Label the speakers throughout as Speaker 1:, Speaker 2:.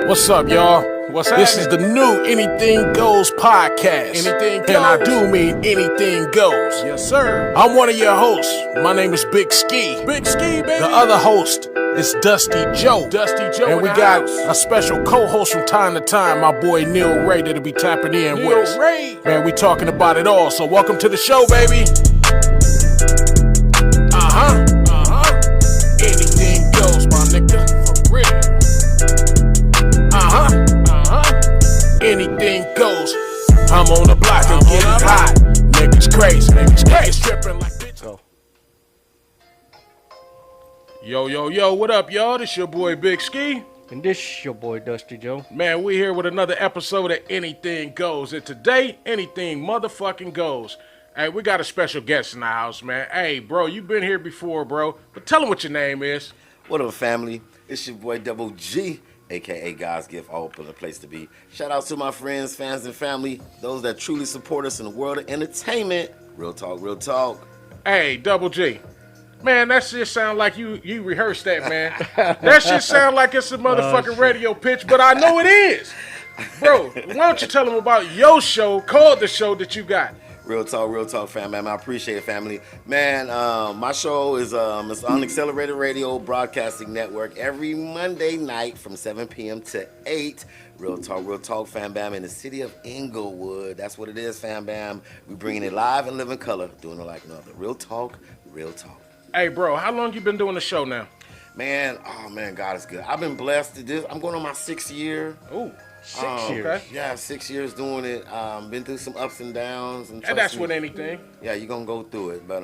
Speaker 1: What's up, y'all?
Speaker 2: What's
Speaker 1: This is
Speaker 2: happening?
Speaker 1: the new Anything Goes podcast.
Speaker 2: Anything
Speaker 1: And I
Speaker 2: goes.
Speaker 1: do mean anything goes.
Speaker 2: Yes, sir.
Speaker 1: I'm one of your hosts. My name is Big Ski.
Speaker 2: Big Ski, baby.
Speaker 1: The other host is Dusty Joe.
Speaker 2: Dusty Joe
Speaker 1: And
Speaker 2: in
Speaker 1: we
Speaker 2: the
Speaker 1: got
Speaker 2: house.
Speaker 1: a special co-host from time to time, my boy Neil Ray, that'll be tapping in
Speaker 2: Neil
Speaker 1: with us.
Speaker 2: Ray.
Speaker 1: Man, we talking about it all. So welcome to the show, baby. Anything goes, my nigga. For real. Anything goes. I'm on the block and get it hot. Niggas crazy. Niggas tripping like bitch.
Speaker 2: Go.
Speaker 1: Yo, what up, y'all? This your boy Big Ski.
Speaker 3: And this your boy Dusty Joe.
Speaker 1: Man, we here with another episode of Anything Goes. And today, anything motherfucking goes. Hey, we got a special guest in the house, man. Hey, bro, you been here before, bro. But tell him what your name is.
Speaker 4: What up, family? It's your boy Double G, a.k.a. God's Gift, all for the place to be. Shout out to my friends, fans, and family, those that truly support us in the world of entertainment. Real talk, real talk.
Speaker 1: Hey, Double G. Man, that shit sound like you rehearsed that, man. That shit sound like it's a motherfucking radio pitch, but I know it is. Bro, why don't you tell them about your show, called the show that you got?
Speaker 4: Real talk, fam, man. I appreciate it, family. Man, my show is it's on Accelerated Radio Broadcasting Network every Monday night from 7 p.m. to 8. Real talk, fam bam, in the city of Inglewood. That's what it is, fam bam. We bringing it live and live in color, doing it like no other. Real talk, real talk.
Speaker 1: Hey, bro, how long you been doing the show now?
Speaker 4: Man, oh man, God is good. I've been blessed to this. I'm going on my 6th year.
Speaker 1: Ooh,
Speaker 3: 6 years.
Speaker 1: okay.
Speaker 4: Yeah, 6 years doing it. Been through some ups and downs. And
Speaker 1: And that's
Speaker 4: trust
Speaker 1: with
Speaker 4: me,
Speaker 1: anything.
Speaker 4: yeah, you're gonna go through it. But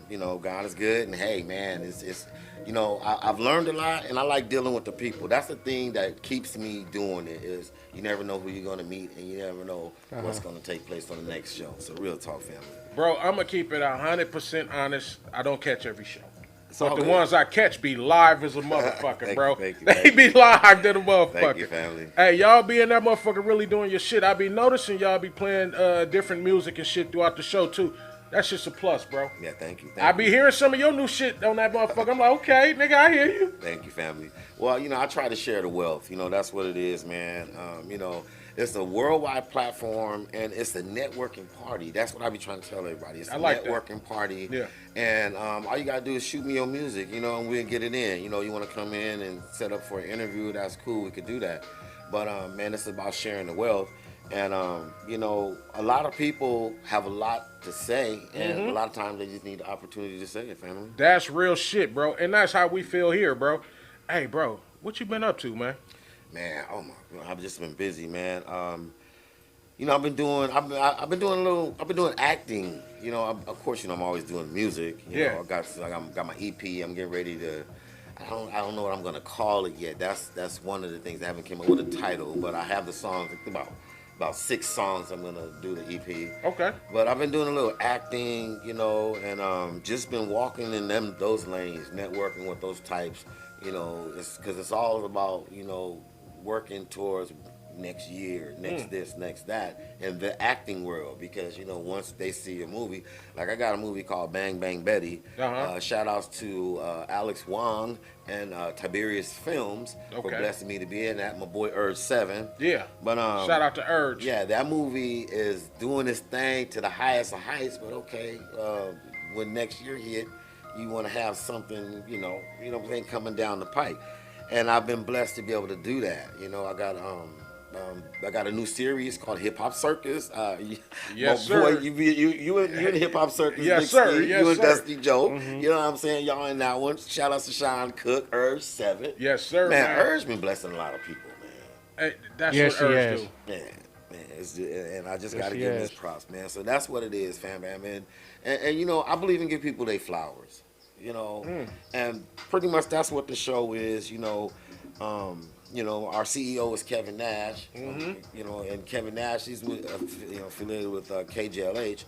Speaker 4: you know, God is good, and hey, man, it's you know, I've learned a lot, and I like dealing with the people. That's the thing that keeps me doing it. Is you never know who you're gonna meet, and you never know what's gonna take place on the next show. So, real talk, family.
Speaker 1: Bro, I'm going to keep it 100% honest. I don't catch every show.
Speaker 4: all
Speaker 1: But the
Speaker 4: good.
Speaker 1: ones I catch be live as a motherfucker,
Speaker 4: Thank
Speaker 1: bro.
Speaker 4: you, thank you,
Speaker 1: They
Speaker 4: thank
Speaker 1: be live to the motherfucker.
Speaker 4: Thank you, family.
Speaker 1: Hey, y'all be in that motherfucker really doing your shit. I be noticing y'all be playing different music and shit throughout the show, too. That's just a plus, bro.
Speaker 4: Yeah, thank you.
Speaker 1: I be hearing some of your new shit on that motherfucker. I'm like, okay, nigga, I hear you.
Speaker 4: Thank you, family. Well, you know, I try to share the wealth. You know, that's what it is, man. You know, it's a worldwide platform, and it's a networking party. That's what I be trying to tell everybody. It's
Speaker 1: I
Speaker 4: a
Speaker 1: like that.
Speaker 4: networking party.
Speaker 1: Yeah.
Speaker 4: And all you got to do is shoot me your music, you know, and we'll get it in. You know, you want to come in and set up for an interview, that's cool. We could do that. But, man, it's about sharing the wealth. And, you know, a lot of people have a lot to say, and a lot of times they just need the opportunity to say it, family.
Speaker 1: That's real shit, bro. And that's how we feel here, bro. Hey, bro, what you been up to, man?
Speaker 4: Man, oh my God, I've just been busy, man. You know, I've been doing acting. You know, of course, you know, I'm always doing music. You know, I got my EP. I'm getting ready to. I don't know what I'm gonna call it yet. That's one of the things I haven't came up with a title, but I have the songs. About 6 songs I'm gonna do the EP.
Speaker 1: Okay.
Speaker 4: But I've been doing a little acting, you know, and just been walking in those lanes, networking with those types. You know, it's because it's all about, you know, working towards next year, next this, next that, in the acting world. Because, you know, once they see a movie, like I got a movie called Bang Bang Betty. Shout outs to Alex Wong and Tiberius Films for blessing me to be in that. My boy Urge 7.
Speaker 1: Yeah.
Speaker 4: But
Speaker 1: Shout out to Urge.
Speaker 4: yeah, that movie is doing its thing to the highest of heights. But okay, when next year hit, you want to have something, you know what I'm saying, coming down the pipe. And I've been blessed to be able to do that. You know, I got a new series called Hip Hop Circus.
Speaker 1: Yes,
Speaker 4: my boy,
Speaker 1: sir.
Speaker 4: you in Hip Hop Circus.
Speaker 1: Yes,
Speaker 4: Big
Speaker 1: sir.
Speaker 4: Steve.
Speaker 1: Yes,
Speaker 4: you and
Speaker 1: sir.
Speaker 4: Dusty Joe. You know what I'm saying? Y'all in that one. Shout out to Sean Cook, Urge 7.
Speaker 1: Yes, sir,
Speaker 4: Man,
Speaker 1: man.
Speaker 4: Urge been blessing a lot of people, man.
Speaker 1: Hey, that's
Speaker 3: Yes,
Speaker 1: what
Speaker 3: he
Speaker 1: Urge
Speaker 3: has.
Speaker 1: do.
Speaker 4: Man, it's just, and I just
Speaker 3: Yes,
Speaker 4: got to
Speaker 3: he
Speaker 4: give him
Speaker 3: has.
Speaker 4: his props, man. So that's what it is, fam, man. And you know, I believe in giving people their flowers, you know, and pretty much that's what the show is, you know. You know, our CEO is Kevin Nash, you know, and Kevin Nash, he's with, affiliated with KJLH.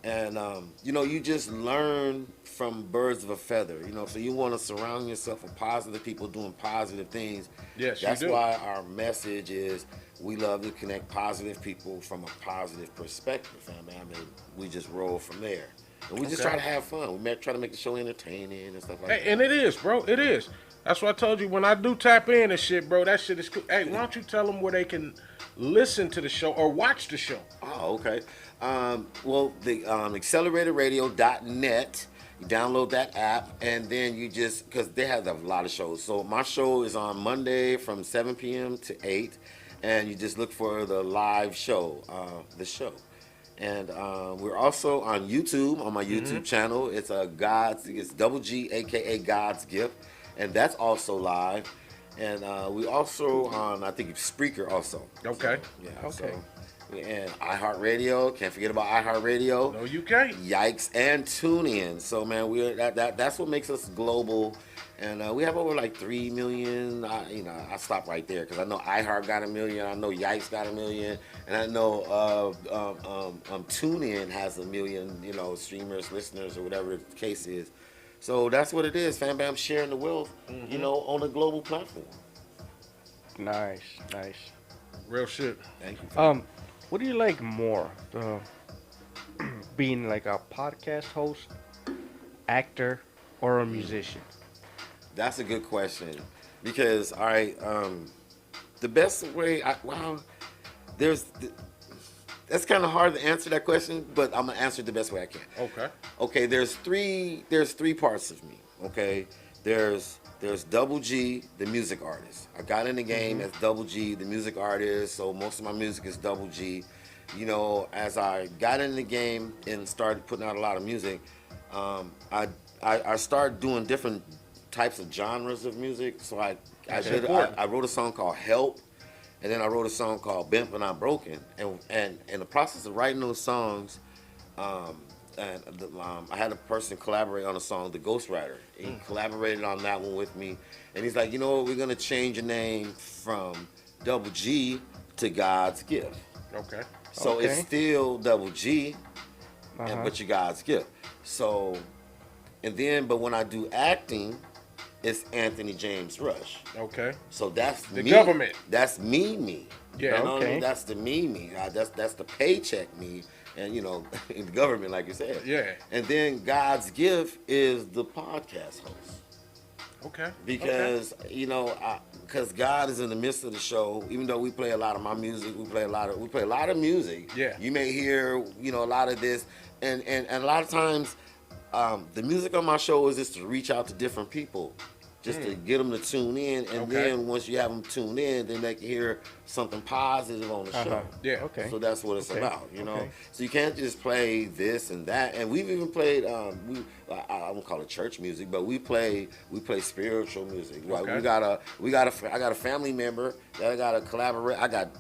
Speaker 4: And, you know, you just learn from birds of a feather, you know, so you want to surround yourself with positive people doing positive things.
Speaker 1: Yes, you
Speaker 4: That's
Speaker 1: do.
Speaker 4: why our message is we love to connect positive people from a positive perspective, fam. I mean, we just roll from there. And we just
Speaker 1: Okay.
Speaker 4: try to have fun. We try to make the show entertaining and stuff like
Speaker 1: Hey,
Speaker 4: that.
Speaker 1: and it is, bro. It is. That's what I told you. When I do tap in and shit, bro, that shit is cool. Hey, why don't you tell them where they can listen to the show or watch the show?
Speaker 4: Oh, okay. Well, the acceleratorradio.net. You download that app, and then you just, because they have a lot of shows. So my show is on Monday from 7 p.m. to 8, and you just look for the live show, the show. And we're also on YouTube, on my YouTube channel. It's it's Double G, aka God's Gift, and that's also live. And we also on, I think, Spreaker also.
Speaker 1: Okay.
Speaker 4: Yeah.
Speaker 3: Okay.
Speaker 4: So, and iHeartRadio, can't forget about iHeartRadio.
Speaker 1: No, you can't.
Speaker 4: Yikes and TuneIn. So man, we're that's what makes us global, and we have over like 3 million. I stop right there because I know iHeart got 1 million. I know Yikes got 1 million, and I know TuneIn has 1 million. Streamers, listeners, or whatever the case is. So that's what it is. Fam Bam sharing the wealth, on a global platform.
Speaker 3: Nice.
Speaker 1: Real shit.
Speaker 4: Thank you.
Speaker 3: What do you like more? Being like a podcast host, actor, or a musician?
Speaker 4: That's a good question because all right, the best way. That's kind of hard to answer that question, but I'm gonna answer it the best way I can.
Speaker 1: Okay.
Speaker 4: Okay, there's three parts of me. Okay, there's Double G, the music artist. I got in the game as Double G, the music artist, so most of my music is Double G. As I got in the game and started putting out a lot of music, I started doing different types of genres of music. So I wrote a song called Help, and then I wrote a song called Bent But Not Broken. And in the process of writing those songs, I had a person collaborate on a song, The Ghostwriter. He collaborated on that one with me. And he's like, you know what, we're going to change your name from Double G to God's Gift.
Speaker 1: Okay.
Speaker 4: So it's still Double G, but you God's Gift. So, but when I do acting, it's Anthony James Rush.
Speaker 1: Okay.
Speaker 4: So that's
Speaker 1: the
Speaker 4: me.
Speaker 1: Government.
Speaker 4: That's me.
Speaker 1: Yeah.
Speaker 4: You know what I mean? That's the me. That's the paycheck me. And in the government, like you said.
Speaker 1: Yeah.
Speaker 4: And then God's Gift is the podcast host.
Speaker 1: Okay.
Speaker 4: Because because God is in the midst of the show. Even though we play a lot of my music, we play a lot of music.
Speaker 1: Yeah.
Speaker 4: You may hear a lot of this, and a lot of times, the music on my show is just to reach out to different people. Just to get them to tune in, and then once you have them tuned in, then they can hear something positive on the show.
Speaker 1: Yeah.
Speaker 3: Okay.
Speaker 4: So that's what it's about, So you can't just play this and that. And we've even played, I won't call it church music, but we play spiritual music.
Speaker 1: Okay.
Speaker 4: I got a family member that I got to collaborate. I got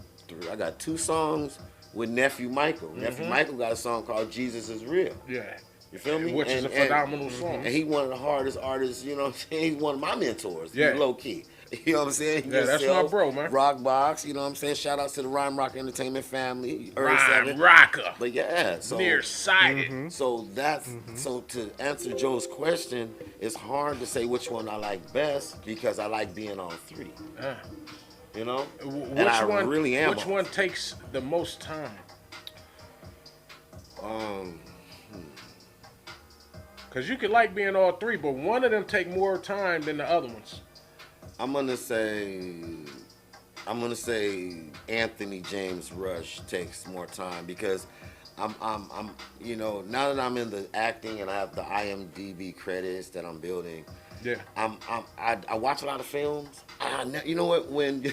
Speaker 4: 2 songs with Nephew Michael. Nephew Michael got a song called Jesus Is Real.
Speaker 1: Yeah.
Speaker 4: You feel me?
Speaker 1: Which is a phenomenal song.
Speaker 4: And he one of the hardest artists, you know what I'm saying? He's one of my mentors.
Speaker 1: Yeah.
Speaker 4: Low key. You know what I'm saying?
Speaker 1: Yeah, that's my bro, man.
Speaker 4: Rockbox, you know what I'm saying? Shout out to the Rhyme Rock Entertainment family.
Speaker 1: Rhyme Rocker.
Speaker 4: But yeah, so
Speaker 1: Nearsighted.
Speaker 4: So that's so to answer Joe's question, it's hard to say which one I like best because I like being on 3. You know?
Speaker 1: Which one takes the most time? Because you could like being all 3, but one of them take more time than the other ones.
Speaker 4: I'm gonna say Anthony James Rush takes more time because I'm now that I'm in the acting and I have the IMDb credits that I'm building.
Speaker 1: Yeah.
Speaker 4: I watch a lot of films. You know what? When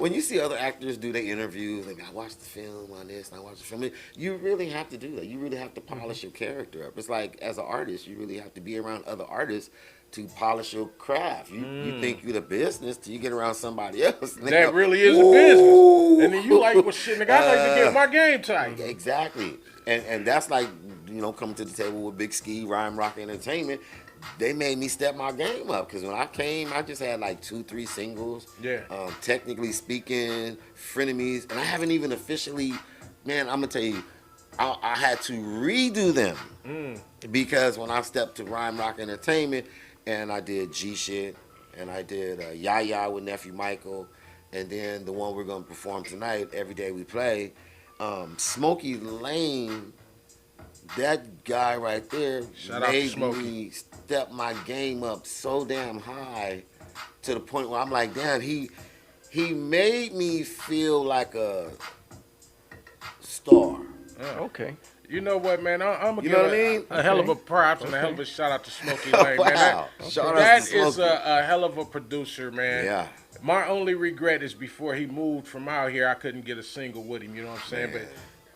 Speaker 4: you see other actors do their interviews, like I watched the film on this and I watched the film. You really have to do that. You really have to polish your character up. It's like as an artist, you really have to be around other artists to polish your craft. You think you're the business till you get around somebody else.
Speaker 1: That really is a business. And then you like, well, shit, nigga, I like to get my game tight.
Speaker 4: Exactly. And that's like, coming to the table with Big Ski, Rhyme Rock Entertainment. They made me step my game up because when I came, I just had like 2-3 singles.
Speaker 1: Yeah.
Speaker 4: Technically speaking, frenemies, and I haven't even officially. Man, I'm gonna tell you, I had to redo them because when I stepped to Rhyme Rock Entertainment and I did G Shit and I did Yaya with Nephew Michael, and then the one we're gonna perform tonight, Every Day We Play, Smokey Lane. That guy right there made me step my game up so damn high to the point where I'm like, damn, he made me feel like a star.
Speaker 3: Okay.
Speaker 1: You know what, man? I'm gonna
Speaker 4: You
Speaker 1: give
Speaker 4: know what I mean?
Speaker 1: a hell of a props and a hell of a shout out to Smokey Lane, man.
Speaker 4: Wow. Shout out
Speaker 1: That
Speaker 4: to
Speaker 1: is
Speaker 4: Smokey.
Speaker 1: a hell of a producer, man.
Speaker 4: Yeah.
Speaker 1: My only regret is before he moved from out here, I couldn't get a single with him. You know what I'm saying?
Speaker 4: Man.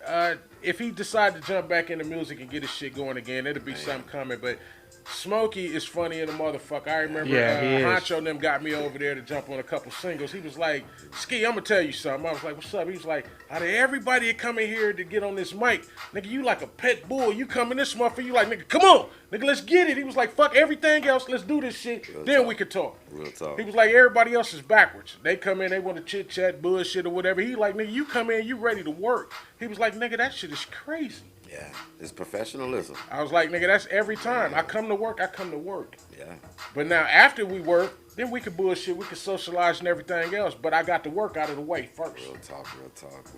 Speaker 1: But if he decided to jump back into music and get his shit going again, it'll be something coming. But Smokey is funny in the motherfucker. I remember
Speaker 3: Yeah, he is.
Speaker 1: Honcho and them got me over there to jump on a couple singles. He was like, Ski, I'm going to tell you something. I was like, what's up? He was like, out of everybody that come in here to get on this mic, nigga, you like a pet bull. You come in this motherfucker, you like, nigga, come on. Nigga, let's get it. He was like, fuck everything else. Let's do this shit. Then we could talk.
Speaker 4: Real talk.
Speaker 1: He was like, everybody else is backwards. They come in, they want to chit chat, bullshit or whatever. He like, nigga, you come in, you ready to work. He was like, nigga, that shit is crazy.
Speaker 4: Yeah, it's professionalism.
Speaker 1: I was like, nigga, that's every time. I come to work, I come to work.
Speaker 4: Yeah.
Speaker 1: But now after we work, then we could bullshit, we could socialize and everything else. But I got the work out of the way first.
Speaker 4: Real talk.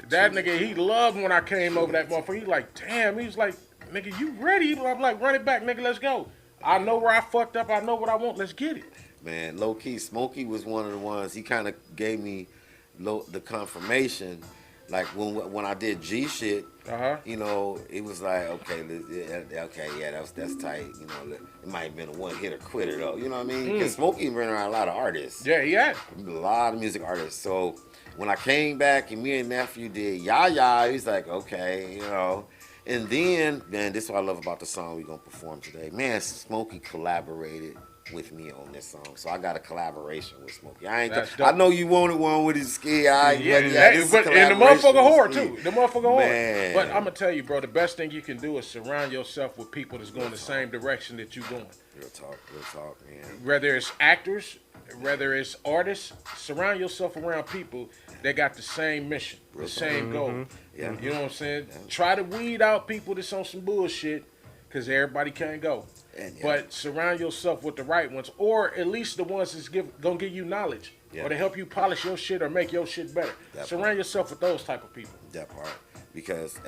Speaker 1: That nigga, he loved when I came over that motherfucker. He like, damn, he was like, nigga, you ready? I'm like, run it back, nigga, let's go. I know where I fucked up, I know what I want, let's get it.
Speaker 4: Man, low key, Smokey was one of the ones. He kind of gave me the confirmation. Like when I did G shit, you know, it was like, okay, yeah, that's tight. You know, it might have been a one hitter quitter though. You know what I mean? Because Smokey been around a lot of artists.
Speaker 1: Yeah, he had.
Speaker 4: A lot of music artists. So when I came back and me and nephew did Ya, he's like, okay, you know. And then, man, this is what I love about the song we're gonna perform today. Man, Smokey collaborated with me on this song, so I got a collaboration with Smokey. I know you wanted one with his ski.
Speaker 1: But and the motherfucker whore too. The motherfucker whore. But I'm gonna tell you, bro, the best thing you can do is surround yourself with people that's going the same direction that you're going.
Speaker 4: Real talk, man.
Speaker 1: Whether it's actors, whether it's artists, surround yourself around people that got the same mission, the same goal.
Speaker 4: Yeah.
Speaker 1: You know what I'm saying? Yeah. Try to weed out people that's on some bullshit, because everybody can't go. But surround yourself with the right ones, or at least the ones that's gonna give you knowledge, or to help you polish your shit or make your shit better. Surround yourself with those type of people. That part,
Speaker 4: because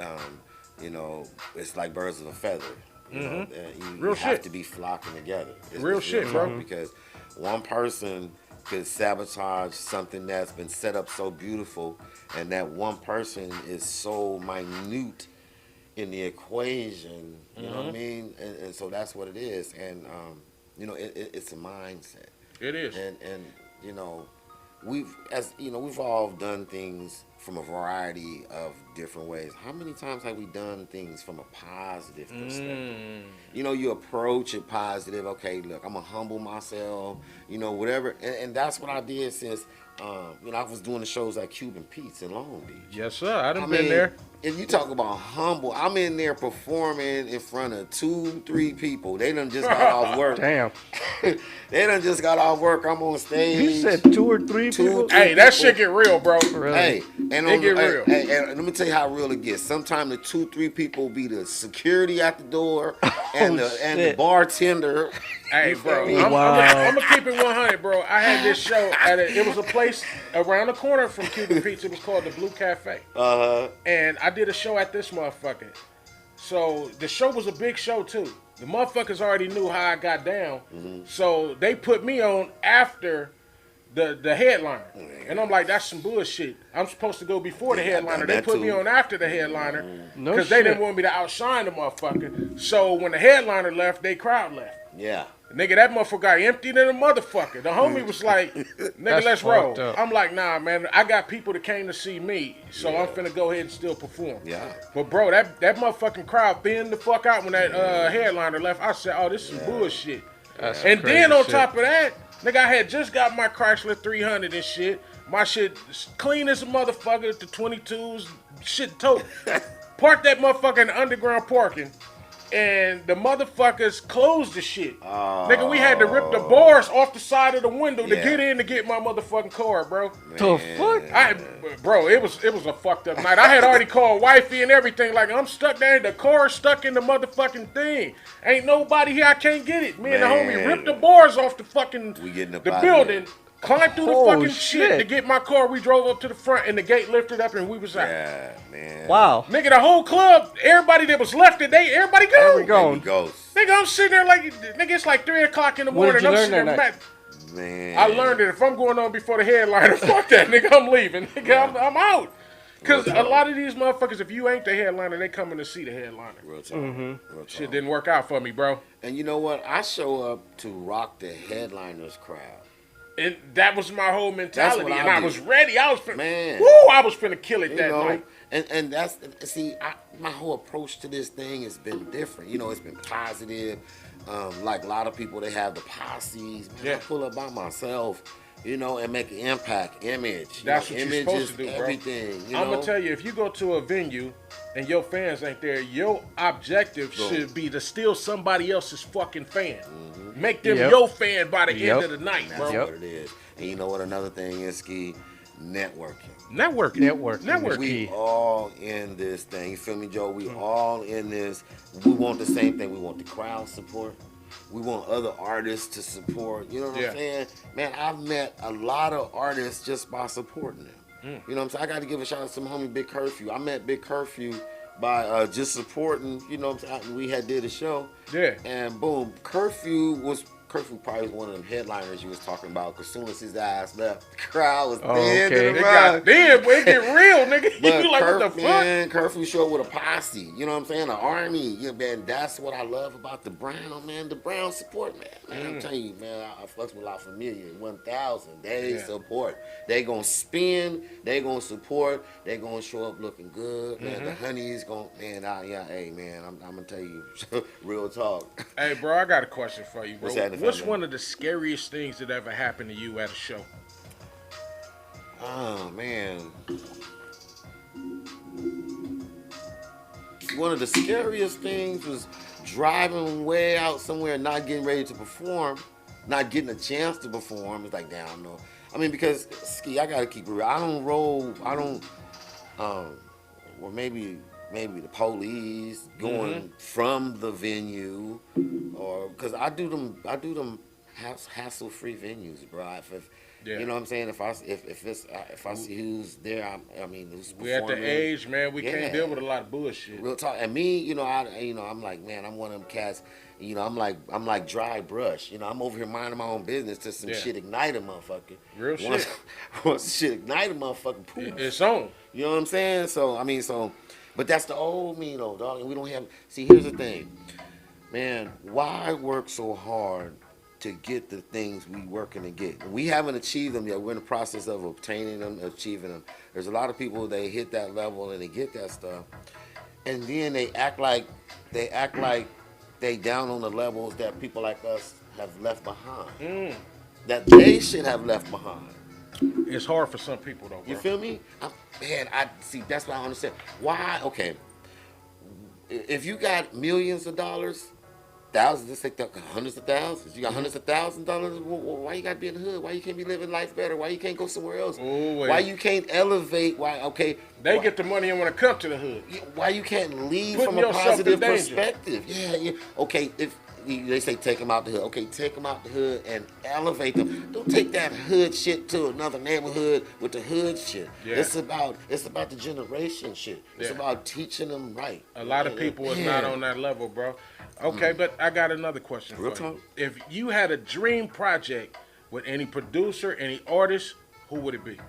Speaker 4: you know, it's like birds of a feather. You know, you
Speaker 1: Real
Speaker 4: have
Speaker 1: shit.
Speaker 4: to be flocking together. It's
Speaker 1: Real shit, bro.
Speaker 4: Because one person could sabotage something that's been set up so beautiful, and that one person is so minute in the equation, you know what I mean? And so that's what it is. And, you know, it's a mindset.
Speaker 1: It is.
Speaker 4: And you know, we've all done things from a variety of different ways. How many times have we done things from a positive perspective? You know, you approach it positive. Okay, look, I'm going to humble myself, you know, whatever. And that's what I did since, you know, I was doing the shows at Cuban Pete's in Long Beach.
Speaker 1: Yes, sir. I done been there.
Speaker 4: If you talk about humble, I'm in there performing in front of 2-3 people. They done just got off work.
Speaker 3: Damn.
Speaker 4: They done just got off work. I'm on stage.
Speaker 3: You said 2 or 3 people?
Speaker 1: Hey, that shit get real, bro.
Speaker 3: Really?
Speaker 4: Hey, and
Speaker 1: it get real.
Speaker 4: And let me tell you how real it gets. Sometimes the 2-3 people be the security at the door and the bartender.
Speaker 1: Hey, bro, I'm gonna keep it 100, bro. I had this show it was a place around the corner from Cuban Pete's. It was called the Blue Cafe. And I did a show at this motherfucker. So the show was a big show too. The motherfuckers already knew how I got down. So they put me on after the headliner. And I'm like, that's some bullshit. I'm supposed to go before the headliner. They put me on after the headliner because they didn't want me to outshine the motherfucker. So when the headliner left, they crowd left.
Speaker 4: Yeah.
Speaker 1: Nigga, that motherfucker got emptied in a motherfucker. The homie was like, nigga, let's roll. I'm like, nah, man, I got people that came to see me, so I'm finna go ahead and still perform.
Speaker 4: Yeah.
Speaker 1: But, bro, that motherfucking crowd thinned the fuck out when that headliner left. I said, oh, this is bullshit.
Speaker 3: That's
Speaker 1: and then on
Speaker 3: shit.
Speaker 1: top of that, nigga, I had just got my Chrysler 300 and shit. My shit clean as a motherfucker, the 22s, shit tote. Parked that motherfucker in the underground parking. And the motherfuckers closed the shit. Nigga, we had to rip the bars off the side of the window to get in to get my motherfucking car, bro.
Speaker 3: The fuck?
Speaker 1: Bro, it was a fucked up night. I had already called wifey and everything. Like, I'm stuck there. The car stuck in the motherfucking thing. Ain't nobody here. I can't get it. Me and the homie ripped the bars off the fucking the building. Climbed through the fucking shit to get my car. We drove up to the front and the gate lifted up and we was out.
Speaker 4: Yeah, man.
Speaker 3: Wow.
Speaker 1: Nigga, the whole club, everybody that was left today, everybody gone.
Speaker 3: Gone.
Speaker 4: Ghost.
Speaker 1: Nigga, I'm sitting there like, nigga, it's like 3 o'clock in the morning.
Speaker 3: What did you
Speaker 1: I'm
Speaker 3: learn
Speaker 1: sitting
Speaker 3: that
Speaker 1: there
Speaker 3: night?
Speaker 4: Man.
Speaker 1: I learned that if I'm going on before the headliner, fuck that, nigga. I'm leaving. Nigga, I'm out. Because a lot of these motherfuckers, if you ain't the headliner, they coming to see the headliner.
Speaker 4: Real talk. Real talk.
Speaker 1: Shit didn't work out for me, bro.
Speaker 4: And you know what? I show up to rock the headliners crowd.
Speaker 1: And that was my whole mentality.
Speaker 4: That's what
Speaker 1: And
Speaker 4: I
Speaker 1: I
Speaker 4: did.
Speaker 1: was ready. I was finna,
Speaker 4: Man.
Speaker 1: I was finna kill it
Speaker 4: You
Speaker 1: that
Speaker 4: know,
Speaker 1: night.
Speaker 4: and that's, see, my whole approach to this thing has been different. You know, it's been positive. Like a lot of people, they have the posses. Man, I pull up by myself, you know, and make an impact, image.
Speaker 1: That's
Speaker 4: you
Speaker 1: what
Speaker 4: know,
Speaker 1: you're
Speaker 4: image
Speaker 1: supposed
Speaker 4: is
Speaker 1: to do, bro.
Speaker 4: everything. You
Speaker 1: I'm
Speaker 4: know?
Speaker 1: going to tell you, if you go to a venue and your fans ain't there, your objective should be to steal somebody else's fucking fan. Make them your fan by the end of the night, bro.
Speaker 4: That's what it is. And you know what another thing is, Ski? Networking.
Speaker 3: Networking.
Speaker 4: We all in this thing. You feel me, Joe? We all in this. We want the same thing. We want the crowd support. We want other artists to support. You know what I'm saying? Man, I've met a lot of artists just by supporting them. You know what I'm saying? I got to give a shout out to my homie Big Curfew. I met Big Curfew by just supporting, you know what I'm saying? We had did a show.
Speaker 1: Yeah.
Speaker 4: And boom, Curfew probably was one of them headliners you was talking about. Cause soon as his ass left, the crowd was dead to the
Speaker 1: It
Speaker 4: rug.
Speaker 1: got dead, boy. It get real, nigga.
Speaker 4: But
Speaker 1: You like, what the fuck?
Speaker 4: man, Curfew showed with a posse. You know what I'm saying? An army. Yeah, man, that's what I love about the Brown, man. The Brown support, man. I'm telling you, man, I fucks with La Familia 1000. They support. They gonna spin. They gonna support. They gonna show up looking good, man. The honeys gonna, man. Hey, man, I'm gonna tell you, real talk.
Speaker 1: Hey, bro, I got a question for you, bro.
Speaker 4: What's happening,
Speaker 1: What's
Speaker 4: family?
Speaker 1: one of the scariest things that ever happened to you at a show?
Speaker 4: Oh, man. One of the scariest things was driving way out somewhere and not getting ready to perform, not getting a chance to perform. It's like, damn, no. I mean, because, Ski, I got to keep it real. Or maybe the police going from the venue, or because I do them hassle-free venues, bro. You know what I'm saying? If I see who's there, I mean who's performing.
Speaker 1: We at the age, man, we can't deal with a lot of bullshit.
Speaker 4: Real talk. And me, you know, I'm like, man, I'm one of them cats. You know, I'm like dry brush. You know, I'm over here minding my own business till some shit ignite a motherfucker.
Speaker 1: Real shit.
Speaker 4: Once shit ignite a motherfucker, poof.
Speaker 1: It's on.
Speaker 4: You know what I'm saying? But that's the old me though, dog. And we don't have. See, here's the thing, man. Why work so hard to get the things we working to get? We haven't achieved them yet. We're in the process of obtaining them, achieving them. There's a lot of people, they hit that level and they get that stuff, and then they act like they down on the levels that people like us have left behind. That they should have left behind.
Speaker 1: It's hard for some people, though, bro.
Speaker 4: You feel me? I see. That's what I understand. Why? Okay. If you got millions of dollars, thousands, let's take hundreds of thousands. You got hundreds of $1,000s. Why you got to be in the hood? Why you can't be living life better? Why you can't go somewhere else? Why you can't elevate? Why? Okay.
Speaker 1: They get the money and want to come to the hood.
Speaker 4: Why you can't lead
Speaker 1: Putting
Speaker 4: from a
Speaker 1: yourself in
Speaker 4: positive
Speaker 1: danger.
Speaker 4: perspective? Yeah. Okay. If they say take them out the hood, okay, take them out the hood and elevate them. Don't take that hood shit to another neighborhood with the hood shit.
Speaker 1: Yeah.
Speaker 4: It's about the generation shit. It's about teaching them right.
Speaker 1: A lot of people is not on that level, bro. Okay, but I got another question
Speaker 4: Real
Speaker 1: for you.
Speaker 4: talk.
Speaker 1: If you had a dream project with any producer, any artist, who would it be?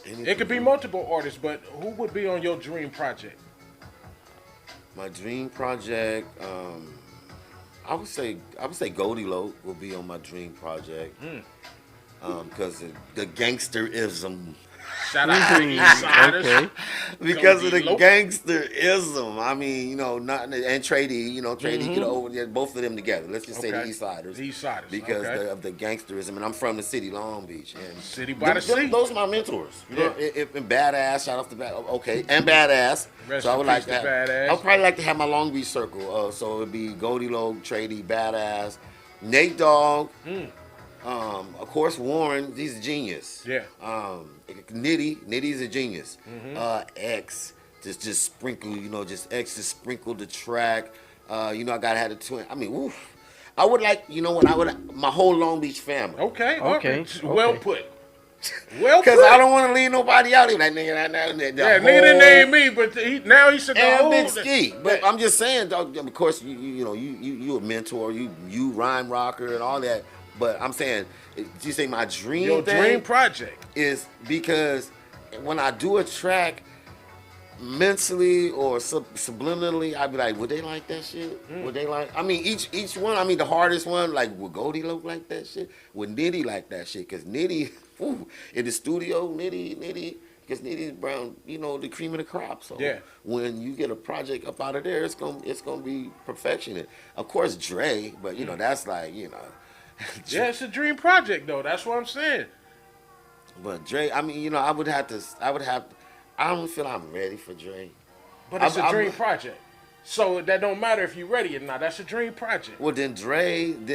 Speaker 1: It could be multiple artists, but who would be on your dream project?
Speaker 4: My dream project, I would say Goldie Loc will be on my dream project. Because the gangsterism.
Speaker 1: Shout out to the Eastsiders.
Speaker 3: Okay.
Speaker 4: Because of the
Speaker 1: Goldie Loc.
Speaker 4: gangsterism. I mean, you know, and Trady, you know, Trady get over both of them together. Let's just say the Eastsiders.
Speaker 1: The Eastsiders,
Speaker 4: Because
Speaker 1: okay.
Speaker 4: of the gangsterism. And I'm from the city, Long Beach. And
Speaker 1: City by the sea.
Speaker 4: Those are my mentors. You know, and Badass, shout out to Badass. Okay, and Badass.
Speaker 1: Rest
Speaker 4: So I
Speaker 1: in
Speaker 4: would like
Speaker 1: peace
Speaker 4: to
Speaker 1: to
Speaker 4: have,
Speaker 1: Badass.
Speaker 4: I would probably like to have my Long Beach circle. So it would be Goldie Loc, Trady, Badass, Nate Dogg. Of course, Warren, he's a genius.
Speaker 1: Yeah.
Speaker 4: Nitty's a genius. X, just sprinkle, you know, X just sprinkled the track. You know, I gotta have the twin. I mean, oof. I would like, you know what, my whole Long Beach family.
Speaker 1: Okay.
Speaker 3: Okay.
Speaker 1: Well put. Well put.
Speaker 4: Because I don't want to leave nobody out. That nigga,
Speaker 1: Yeah, nigga didn't name me, but now he said the
Speaker 4: and
Speaker 1: whole.
Speaker 4: Big Ski. But I'm just saying, dog, of course, you know, you a mentor, you rhyme rocker and all that. But I'm saying, you say my dream
Speaker 1: Your
Speaker 4: thing
Speaker 1: dream project.
Speaker 4: is because when I do a track, mentally or subliminally, I'd be like, would they like that shit? Would they like? I mean, each one. I mean, the hardest one, like, would Goldie look like that shit? Would Nitty like that shit? Cause Nitty, in the studio, Nitty, because Nitty's brown, you know, the cream of the crop. So
Speaker 1: Yeah.
Speaker 4: when you get a project up out of there, it's gonna be perfection. Of course, Dre, but you know, that's like, you know.
Speaker 1: Yeah, it's a dream project though. That's what I'm saying.
Speaker 4: But Dre, I mean, you know, I would have. I don't feel I'm ready for Dre.
Speaker 1: But it's a dream project. So that don't matter if you're ready or not. That's a dream project.
Speaker 4: Well, then Dre, and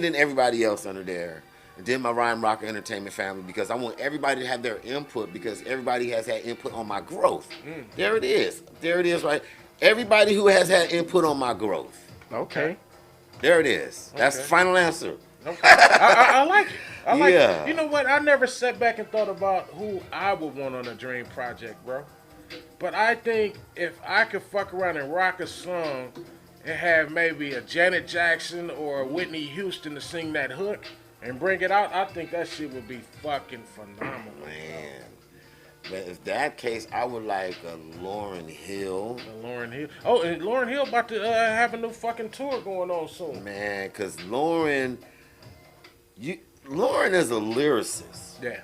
Speaker 4: then everybody else under there. And then my Ryan Rocker Entertainment family, because I want everybody to have their input, because everybody has had input on my growth. There it is. There it is, right? Everybody who has had input on my growth.
Speaker 3: Okay.
Speaker 4: There it is. That's the final answer.
Speaker 1: Okay. I like it. I like
Speaker 4: Yeah.
Speaker 1: it. You know what? I never sat back and thought about who I would want on a dream project, bro. But I think if I could fuck around and rock a song and have maybe a Janet Jackson or a Whitney Houston to sing that hook and bring it out, I think that shit would be fucking phenomenal.
Speaker 4: Man. But if that case, I would like a Lauryn Hill.
Speaker 1: Lauryn Hill. Oh, and Lauryn Hill about to have a new fucking tour going on soon.
Speaker 4: Man, because Lauryn is a lyricist.
Speaker 1: Yeah.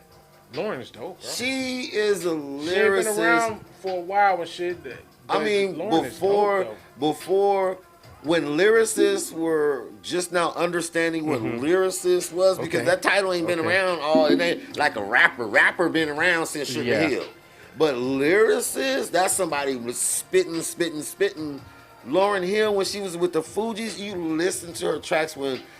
Speaker 1: Lauren's dope, bro.
Speaker 4: She is a
Speaker 1: She ain't
Speaker 4: lyricist.
Speaker 1: been around for a while and shit.
Speaker 4: I mean,
Speaker 1: Lauren is dope,
Speaker 4: before when lyricists were just now understanding what lyricist was, because
Speaker 3: Okay.
Speaker 4: that title ain't been around it ain't like a rapper. Rapper been around since Sugar
Speaker 3: Yeah.
Speaker 4: Hill. But lyricist, that's somebody who was spitting. Lauryn Hill, when she was with the Fugees, you listen to her tracks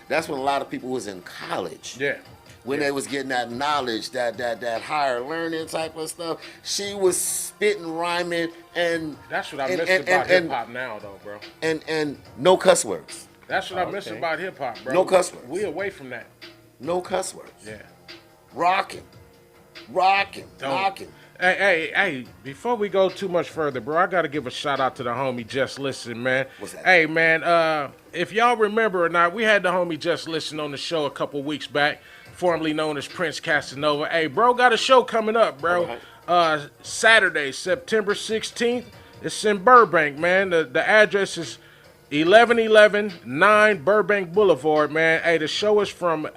Speaker 4: that's when a lot of people was in college.
Speaker 1: Yeah.
Speaker 4: When they was getting that knowledge, that higher learning type of stuff, she was spitting, rhyming, and
Speaker 1: That's what I miss about hip hop now, though, bro.
Speaker 4: and no cuss words,
Speaker 1: That's what I miss
Speaker 3: Okay.
Speaker 1: about hip hop, bro.
Speaker 4: No cuss words.
Speaker 1: We away from that.
Speaker 4: no cuss words,
Speaker 1: Yeah.
Speaker 4: rocking,
Speaker 1: Dope.
Speaker 4: knocking.
Speaker 1: Hey, before we go too much further, bro, I got to give a shout out to the homie Just Listen, man.
Speaker 4: What's that?
Speaker 1: Hey, man, if y'all remember or not, we had the homie Just Listen on the show a couple weeks back, formerly known as Prince Casanova. Hey, bro, got a show coming up, bro.
Speaker 4: Alright.
Speaker 1: Saturday, September 16th. It's in Burbank, man. The address is 1111 9 Burbank Boulevard, man. Hey, the show is from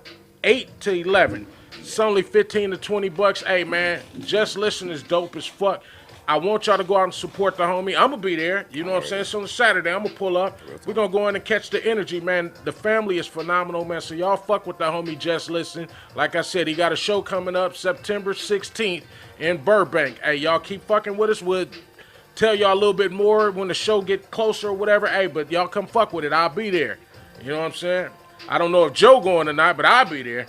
Speaker 1: 8 to 11. It's only 15 to 20 bucks. Hey, man, Just Listen is dope as fuck. I want y'all to go out and support the homie. I'm going to be there. You know what I'm saying? It's on a Saturday. I'm going to pull up. We're going to go in and catch the energy, man. The family is phenomenal, man. So y'all fuck with the homie Just Listen. Like I said, he got a show coming up September 16th in Burbank. Hey, y'all keep fucking with us. We'll tell y'all a little bit more when the show get closer or whatever. Hey, but y'all come fuck with it. I'll be there. You know what I'm saying? I don't know if Joe going tonight, but I'll be there.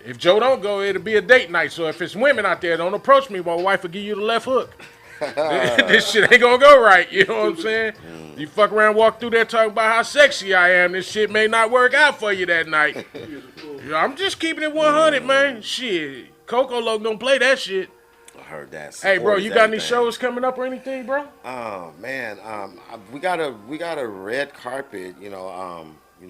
Speaker 1: If Joe don't go, it'll be a date night. So if it's women out there, don't approach me. My wife will give you the left hook. This shit ain't gonna go right. You know what I'm saying? You fuck around, walk through there talking about how sexy I am. This shit may not work out for you that night. You know, I'm just keeping it 100, man. Shit, Coco Loc don't play that shit.
Speaker 4: I heard that.
Speaker 1: Hey, bro,
Speaker 4: Support
Speaker 1: you
Speaker 4: is
Speaker 1: got any
Speaker 4: everything.
Speaker 1: shows coming up or anything, bro?
Speaker 4: Oh man, we got a red carpet.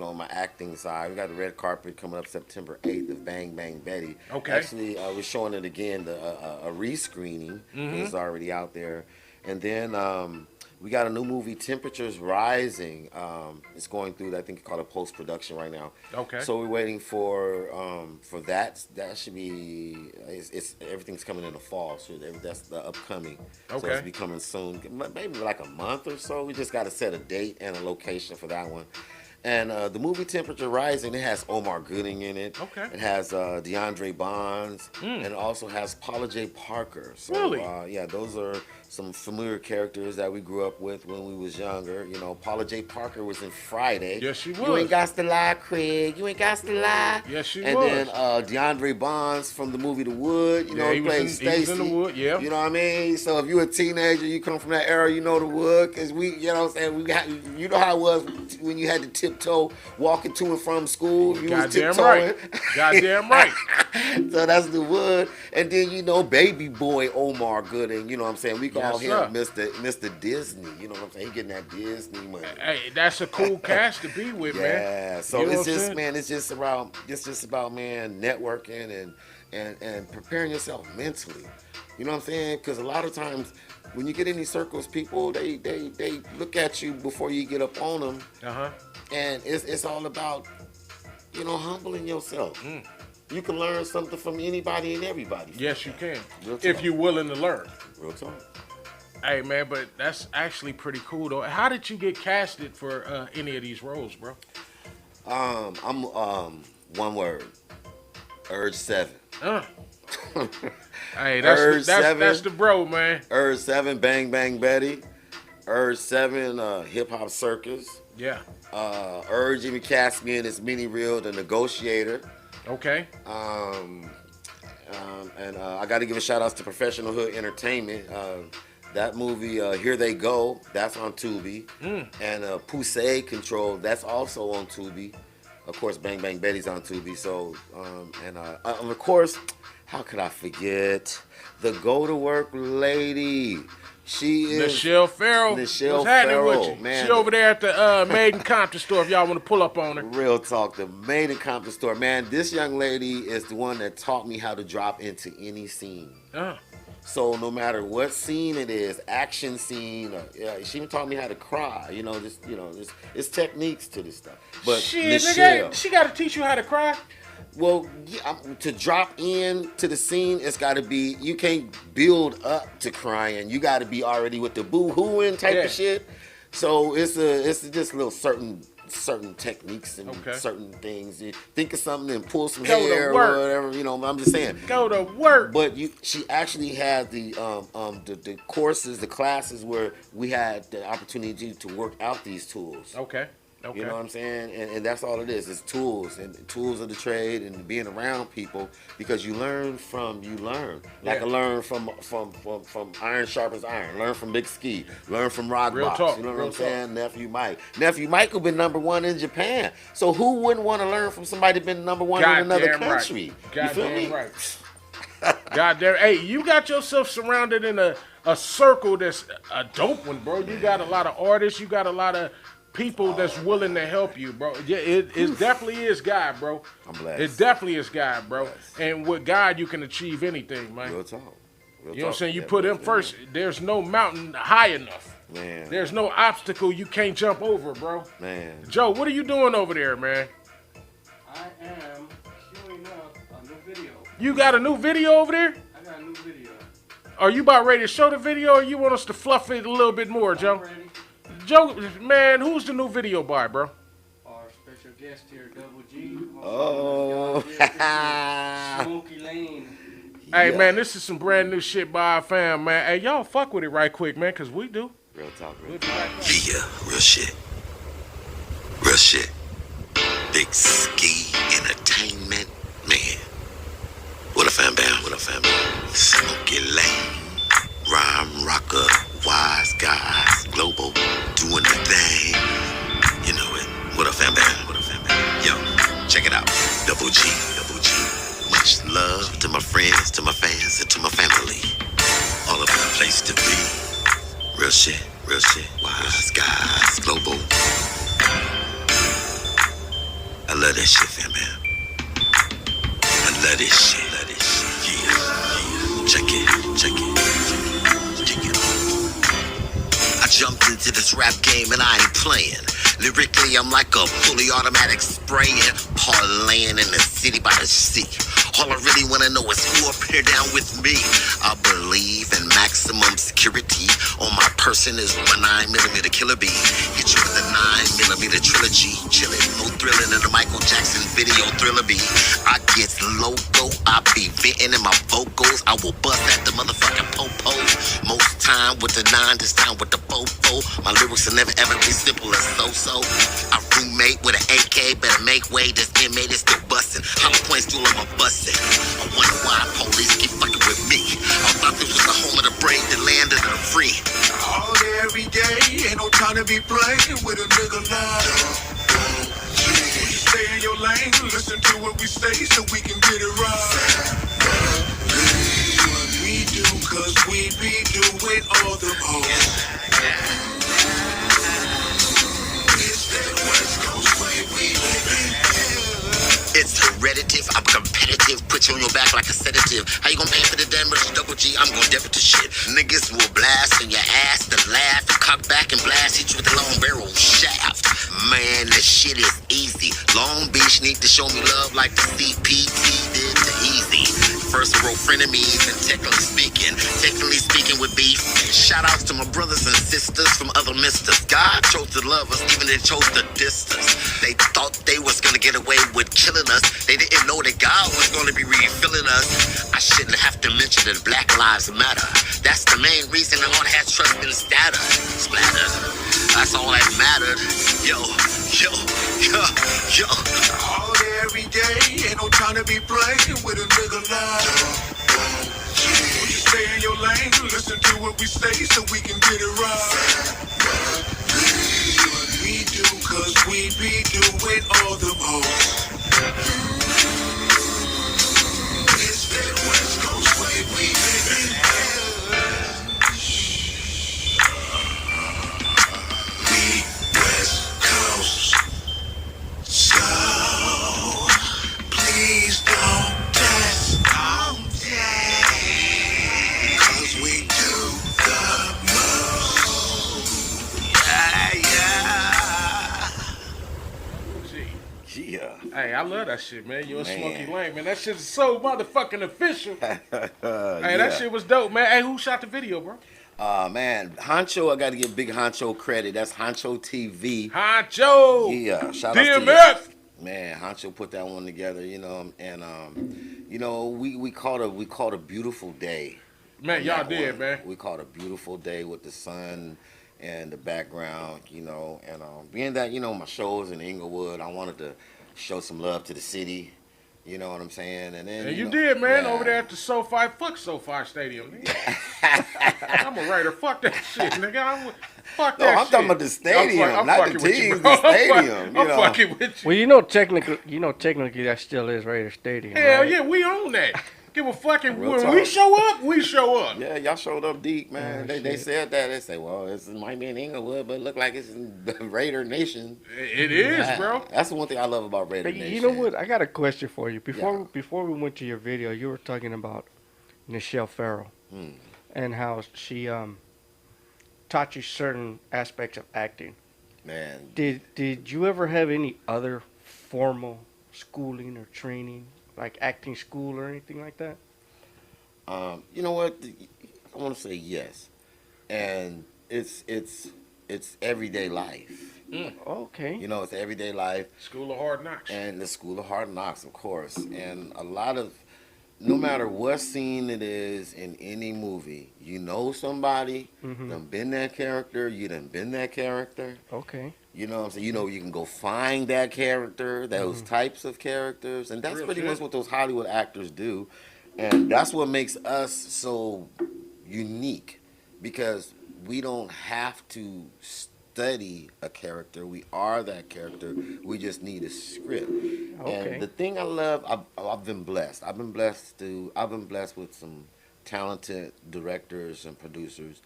Speaker 4: On my acting side, we got the red carpet coming up September 8th of Bang Bang Betty.
Speaker 1: Okay.
Speaker 4: Actually, we're showing it again, a rescreening. It's already out there, and then we got a new movie, Temperatures Rising. It's going through, I think, it's called a post production right now.
Speaker 1: Okay.
Speaker 4: So we're waiting for that. That should be. It's everything's coming in the fall. So that's the upcoming. So
Speaker 1: Okay.
Speaker 4: it's be coming soon. Maybe like a month or so. We just got to set a date and a location for that one. And the movie Temperature Rising, it has Omar Gooding in it.
Speaker 1: Okay.
Speaker 4: It has DeAndre Bonds. And it also has Paula J. Parker. So,
Speaker 1: Really?
Speaker 4: yeah, those are some familiar characters that we grew up with when we was younger. You know, Paula J. Parker was in Friday.
Speaker 1: Yes, she
Speaker 4: You
Speaker 1: was.
Speaker 4: ain't got to lie, Craig. You ain't got to lie.
Speaker 1: Yes, she
Speaker 4: and
Speaker 1: was.
Speaker 4: then DeAndre Bonds from the movie The Wood. You know,
Speaker 1: Yeah,
Speaker 4: he played
Speaker 1: he was
Speaker 4: Stacy.
Speaker 1: in The Wood, yeah.
Speaker 4: You know what I mean? So if you're a teenager, you come from that era, you know The Wood. Because you know what I'm saying? You know how it was when you had to tiptoe walking to and from school. You was
Speaker 1: Goddamn
Speaker 4: tiptoeing.
Speaker 1: right. Goddamn right.
Speaker 4: So that's the wood. And then, you know, baby boy Omar Gooding, you know what I'm saying? We call him Mr. Disney. You know what I'm saying? He getting that Disney money.
Speaker 1: Hey, that's a cool cast to be with, man.
Speaker 4: Yeah. So
Speaker 1: You know
Speaker 4: it's
Speaker 1: what I'm
Speaker 4: just,
Speaker 1: saying?
Speaker 4: man, it's just about, man, networking and preparing yourself mentally. You know what I'm saying? Because a lot of times when you get in these circles, people, they look at you before you get up on them.
Speaker 1: Uh-huh.
Speaker 4: And it's all about, you know, humbling yourself. You can learn something from anybody and everybody.
Speaker 1: Yes, you can.
Speaker 4: Real talk.
Speaker 1: If you're willing to learn.
Speaker 4: Real talk.
Speaker 1: Hey, man, but that's actually pretty cool, though. How did you get casted for any of these roles, bro?
Speaker 4: I'm one word. Urge 7.
Speaker 1: Hey,
Speaker 4: Urge
Speaker 1: that's
Speaker 4: 7.
Speaker 1: the bro, man.
Speaker 4: Urge 7, Bang Bang Betty. Urge 7, Hip Hop Circus.
Speaker 1: Yeah.
Speaker 4: Urge even cast me in this mini reel, The Negotiator.
Speaker 1: Okay.
Speaker 4: And I got to give a shout out to Professional Hood Entertainment. That movie, Here They Go, that's on Tubi. And Poussey Control, that's also on Tubi. Of course, Bang Bang Betty's on Tubi. So, and of course, how could I forget the Go to Work lady? She is
Speaker 1: Nichelle Farrell.
Speaker 4: Nichelle
Speaker 1: What's happening
Speaker 4: Farrell,
Speaker 1: with you?
Speaker 4: man.
Speaker 1: She over there at the Made in Compton store if y'all want to pull up on her.
Speaker 4: Real talk, the Made in Compton store. Man, this young lady is the one that taught me how to drop into any scene. So no matter what scene it is, action scene, she even taught me how to cry. You know, it's techniques to this stuff. But
Speaker 1: Shit,
Speaker 4: Nichelle,
Speaker 1: nigga, she got to teach you how to cry.
Speaker 4: well, yeah, to drop in to the scene, it's got to be, you can't build up to crying. You got to be already with the boo-hooing type of shit. So it's just little certain techniques and certain things. You think of something and pull some hair or whatever. You know, I'm just saying.
Speaker 1: Go to work.
Speaker 4: But she actually had the courses, the classes where we had the opportunity to work out these tools.
Speaker 1: Okay.
Speaker 4: You know what I'm saying? And that's all it is. It's tools and tools of the trade and being around people, because you learn. Like I learned from Iron Sharpens Iron. Learn from Big Ski. Learn from Rock
Speaker 1: Real
Speaker 4: Box.
Speaker 1: talk.
Speaker 4: You know what
Speaker 1: Real
Speaker 4: I'm saying? Nephew Mike been #1 in Japan. So who wouldn't want to learn from somebody that been #1 in another country?
Speaker 1: Right.
Speaker 4: You feel me?
Speaker 1: Right. Goddamn. Hey, you got yourself surrounded in a circle that's a dope one, bro. You got a lot of artists. You got a lot of people that's willing to help you, bro. Yeah, it definitely is God, bro.
Speaker 4: I'm blessed.
Speaker 1: It definitely is God, bro. And with God, you can achieve anything, man.
Speaker 4: Real talk.
Speaker 1: You know what I'm saying? You put him first. There's no mountain high enough.
Speaker 4: Man.
Speaker 1: There's no obstacle you can't jump over, bro.
Speaker 4: Man.
Speaker 1: Joe, what are you doing over there, man?
Speaker 3: I am queuing up a new video.
Speaker 1: You got a new video over there?
Speaker 3: I got a new video.
Speaker 1: Are you about ready to show the video, or you want us to fluff it a little bit more, Joe?
Speaker 3: I'm ready.
Speaker 1: Joe, man, who's the new video by, bro?
Speaker 3: Our special guest here, Double G.
Speaker 4: Oh.
Speaker 3: Smokey Lane.
Speaker 1: Hey, man, this is some brand new shit by our fam, man. Hey, y'all fuck with it right quick, man, because we do.
Speaker 4: Real talk.
Speaker 1: We'll be right back.
Speaker 2: Yeah, real shit. Real shit. Big Ski Entertainment, man. What a fan band, what a fan band. Smokey Lane, Rhyme Rocker, Wise Guys, Global, doing the thing. You know it. What a fan band, what a fan band. Yo, check it out. Double G, Double G. Much love to my friends, to my fans, and to my family. All of the place to be. Real shit, Wise Guys, Global. I love that shit, fam, man. I love this shit, Yeah. Check it. I jumped into this rap game and I ain't playing. Lyrically, I'm like a fully automatic spraying, parlaying in the city by the sea. All I really wanna know is who up here down with me. I believe in maximum security. On my person is a 9mm killer bee. Hit you with a 9mm trilogy. Chillin', no thrilling in the Michael Jackson video Thriller bee. I get loco, I be venting in my vocals. I will bust at the motherfucking popos. Most time with the 9, this time with the fofo. My lyrics will never ever be simple as so-so. I roommate with an AK, better make way. This inmate is still bustin'. Hollow points duel on my bustin'. I wonder why police keep fucking with me. I thought this was the home of the brave, the land of the free.
Speaker 5: All day, every day, ain't no time to be playing with a nigga like stay in your lane, listen to what we say so we can get it right. What we do, cause we be doing all the most. It's that West Coast way we living.
Speaker 2: It's hereditive, I'm competitive, put you on your back like a sedative. How you gonna pay for the damage? Double G, I'm gonna debit the shit. Niggas will blast in your ass, then laugh, and cock back and blast, hit you with the long barrel shaft. Man, this shit is easy. Long Beach need to show me love like the CPT did to Easy. First row frenemies, and technically speaking with beef. Shout outs to my brothers and sisters from other misters. God chose to love us, even they chose to distance. They thought they was gonna get away with killing us. They didn't know that God was gonna be refilling us. I shouldn't have to mention that Black Lives Matter. That's the main reason the heart has trust been splattered. That's all that mattered. Yo.
Speaker 5: All day, every day, ain't no time to be playing with a nigga like. You stay in your lane, listen to what we say so we can get it right. What we do, cause we be doing all the most. It's that West Coast way we living. We West Coast. So please don't test, cause we do the most. Yeah.
Speaker 1: Gee.
Speaker 4: Yeah.
Speaker 1: Hey, I love that shit, man. You a
Speaker 4: Man.
Speaker 1: Smokey Lane, man. That shit is so motherfucking official. Hey,
Speaker 4: Yeah.
Speaker 1: that shit was dope, man. Hey, who shot the video, bro?
Speaker 4: Man, Honcho, I got to give Big Honcho credit. That's Honcho TV.
Speaker 1: Honcho.
Speaker 4: Yeah, shout out to
Speaker 1: DMF.
Speaker 4: man. Honcho put that one together, you know, and you know, we caught a beautiful day.
Speaker 1: Man,
Speaker 4: on
Speaker 1: y'all
Speaker 4: that
Speaker 1: did,
Speaker 4: one.
Speaker 1: man.
Speaker 4: We caught a beautiful day with the sun and the background, you know, and being that, you know, my shows in Inglewood, I wanted to show some love to the city. You know what I'm saying? And then
Speaker 1: And you
Speaker 4: know,
Speaker 1: did, man,
Speaker 4: yeah.
Speaker 1: over there at the SoFi. Fuck SoFi Stadium. Nigga. I'm a writer. Fuck that shit, nigga. Fuck
Speaker 4: No,
Speaker 1: that
Speaker 4: I'm
Speaker 1: shit.
Speaker 4: talking about the stadium,
Speaker 1: I'm
Speaker 4: not
Speaker 1: fucking
Speaker 4: the
Speaker 1: with you,
Speaker 4: teams,
Speaker 1: bro.
Speaker 4: the stadium.
Speaker 1: I'm
Speaker 4: you know.
Speaker 1: fucking with you.
Speaker 3: Well, technically that still is Raider Stadium.
Speaker 1: Hell
Speaker 3: right?
Speaker 1: yeah, we own that. Give a fucking.
Speaker 4: Real
Speaker 1: When
Speaker 4: talk.
Speaker 1: we show up, we show up.
Speaker 4: Yeah, y'all showed up deep, man.
Speaker 3: Oh,
Speaker 4: They
Speaker 3: shit.
Speaker 4: said that. They say, well, it might be in Inglewood, but it look like it's in the Raider Nation.
Speaker 1: It is,
Speaker 4: Yeah,
Speaker 1: bro.
Speaker 4: That's the one thing I love about Raider
Speaker 3: But
Speaker 4: Nation.
Speaker 3: you know what? I got a question for you.
Speaker 4: Yeah.
Speaker 3: Before we went to your video, you were talking about Nichelle Farrell
Speaker 4: Hmm.
Speaker 3: and how she taught you certain aspects of acting.
Speaker 4: Man,
Speaker 3: Did you ever have any other formal schooling or training, like acting school or anything like that?
Speaker 4: you know what? I want to say yes, and it's everyday life.
Speaker 3: Okay.
Speaker 4: You know, it's everyday life.
Speaker 1: School of Hard Knocks.
Speaker 4: And the School of Hard Knocks, of course. And a lot of, no matter what scene it is in any movie, you know somebody, done been that character, you done been that character.
Speaker 3: Okay.
Speaker 4: You know what I'm saying? You know, you can go find that character, those types of characters. And that's
Speaker 1: Real
Speaker 4: pretty
Speaker 1: shit.
Speaker 4: much what those Hollywood actors do. And that's what makes us so unique. Because we don't have to study a character. We are that character. We just need a script.
Speaker 3: Okay.
Speaker 4: And the thing I love, I've been blessed. I've been blessed with some talented directors and producers.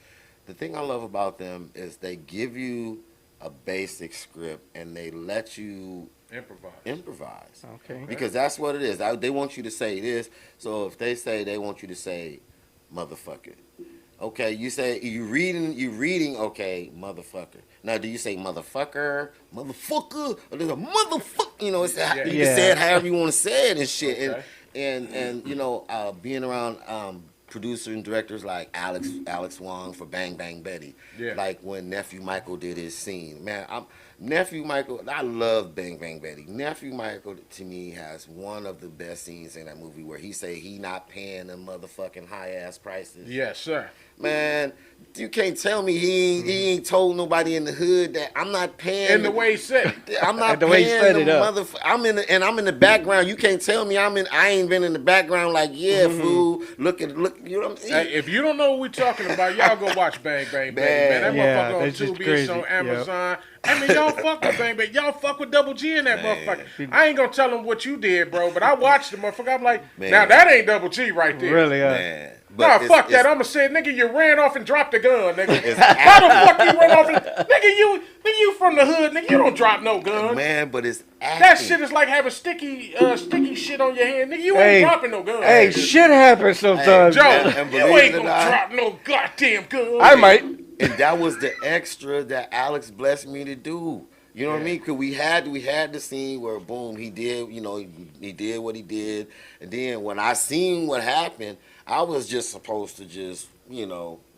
Speaker 4: The thing I love about them is they give you a basic script and they let you improvise.
Speaker 3: Okay.
Speaker 4: Because that's what it is. They want you to say this. So if they say they want you to say motherfucker. Okay, you say you reading. Okay, motherfucker. Now, do you say motherfucker, or there's a motherfucker? You know, it's, you can say it however you want to say it and shit.
Speaker 1: Okay.
Speaker 4: And you know, being around producers and directors like Alex Wong for Bang Bang Betty.
Speaker 1: Yeah.
Speaker 4: Like when Nephew Michael did his scene. Man, Nephew Michael, I love Bang Bang Betty. Nephew Michael, to me, has one of the best scenes in that movie where he say he not paying them motherfucking high-ass prices.
Speaker 1: Yes, sir.
Speaker 4: man. You can't tell me he ain't told nobody in the hood that I'm not paying.
Speaker 1: And the way he said it.
Speaker 4: I'm not
Speaker 3: The way he
Speaker 4: paying
Speaker 3: set
Speaker 4: the
Speaker 3: it up.
Speaker 4: I'm in the background. You can't tell me I ain't been in the background like, yeah, fool. Look, you know what I'm saying?
Speaker 1: Hey, if you don't know what we're talking about, y'all go watch Bang Bang Baby, man. That
Speaker 3: Yeah,
Speaker 1: motherfucker on
Speaker 3: that's just
Speaker 1: Tubi, it's
Speaker 3: crazy.
Speaker 1: on
Speaker 3: Yep.
Speaker 1: Amazon. I mean, y'all fuck with Bang Bang. Y'all fuck with Double G in that motherfucker. I ain't gonna tell him what you did, bro, but I watched the motherfucker. I'm like,
Speaker 4: Man.
Speaker 1: now that ain't Double G right there.
Speaker 3: Really?
Speaker 4: Man.
Speaker 1: Nah,
Speaker 4: But
Speaker 1: fuck
Speaker 4: it's-
Speaker 1: that. I'm gonna say, nigga, you ran off and dropped the gun, nigga. How the fuck you run off and... Nigga, you from the hood, nigga, you don't drop no gun.
Speaker 4: Man, but it's acting.
Speaker 1: That shit is like having sticky shit on your hand. Nigga, you
Speaker 3: Hey,
Speaker 1: ain't dropping no gun.
Speaker 3: Hey,
Speaker 1: nigga.
Speaker 3: shit happens sometimes.
Speaker 1: Joe,
Speaker 4: and
Speaker 1: you
Speaker 4: believe
Speaker 1: ain't
Speaker 4: it or
Speaker 1: gonna
Speaker 4: not,
Speaker 1: drop no goddamn gun.
Speaker 3: I might.
Speaker 4: And that was the extra that Alex blessed me to do. You know what I mean? Because we had the scene where boom, he did, he did what he did, and then when I seen what happened, I was just supposed to just,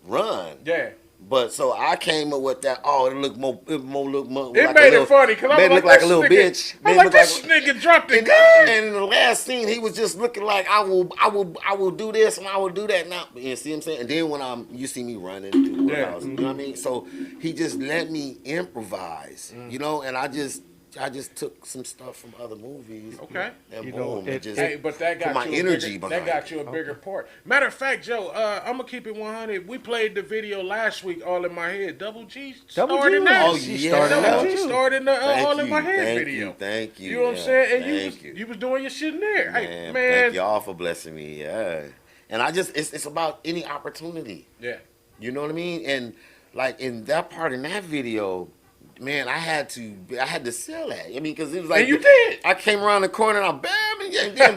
Speaker 4: run.
Speaker 1: Yeah.
Speaker 4: But so I came up with that. Oh, it look more. It
Speaker 1: It made it funny because I was
Speaker 4: made it
Speaker 1: like,
Speaker 4: look like a
Speaker 1: this
Speaker 4: little
Speaker 1: nigga,
Speaker 4: bitch.
Speaker 1: I was like, this nigga dropped the
Speaker 4: And,
Speaker 1: gun.
Speaker 4: and in the last scene, he was just looking like I will do this and I will do that now. You see what I'm saying? And then when you see me running through the
Speaker 1: Yeah.
Speaker 4: house, you know what I mean? So he just let me improvise, and I just took some stuff from other movies.
Speaker 1: Okay.
Speaker 4: And
Speaker 3: You
Speaker 4: boom,
Speaker 3: know,
Speaker 4: it
Speaker 3: it-
Speaker 4: just
Speaker 1: Hey, but that got
Speaker 4: put my
Speaker 1: you
Speaker 4: energy
Speaker 1: a bigger,
Speaker 4: behind
Speaker 1: that got
Speaker 4: it.
Speaker 1: you a bigger part. Matter of fact, Joe, I'm gonna keep it 100. We played the video last week, All in My Head. Double G
Speaker 3: Double
Speaker 1: starred
Speaker 3: G
Speaker 1: in
Speaker 3: was-
Speaker 1: that.
Speaker 4: Oh,
Speaker 3: She
Speaker 4: yeah.
Speaker 3: started
Speaker 1: Double
Speaker 3: out
Speaker 1: G
Speaker 3: too.
Speaker 1: starred in the
Speaker 4: Thank
Speaker 1: All in My
Speaker 4: you,
Speaker 1: Head
Speaker 4: thank
Speaker 1: video.
Speaker 4: you, thank you.
Speaker 1: You know what I'm
Speaker 4: yeah,
Speaker 1: saying? And
Speaker 4: thank
Speaker 1: you was doing your shit in there.
Speaker 4: Man,
Speaker 1: Hey,
Speaker 4: thank
Speaker 1: man.
Speaker 4: y'all for blessing me. Yeah, and I just it's about any opportunity.
Speaker 1: Yeah.
Speaker 4: You know what I mean? And like in that part in that video, man, I had to sell that. I mean, because it was like
Speaker 1: And you did.
Speaker 4: I came around the corner and I bam and then bam.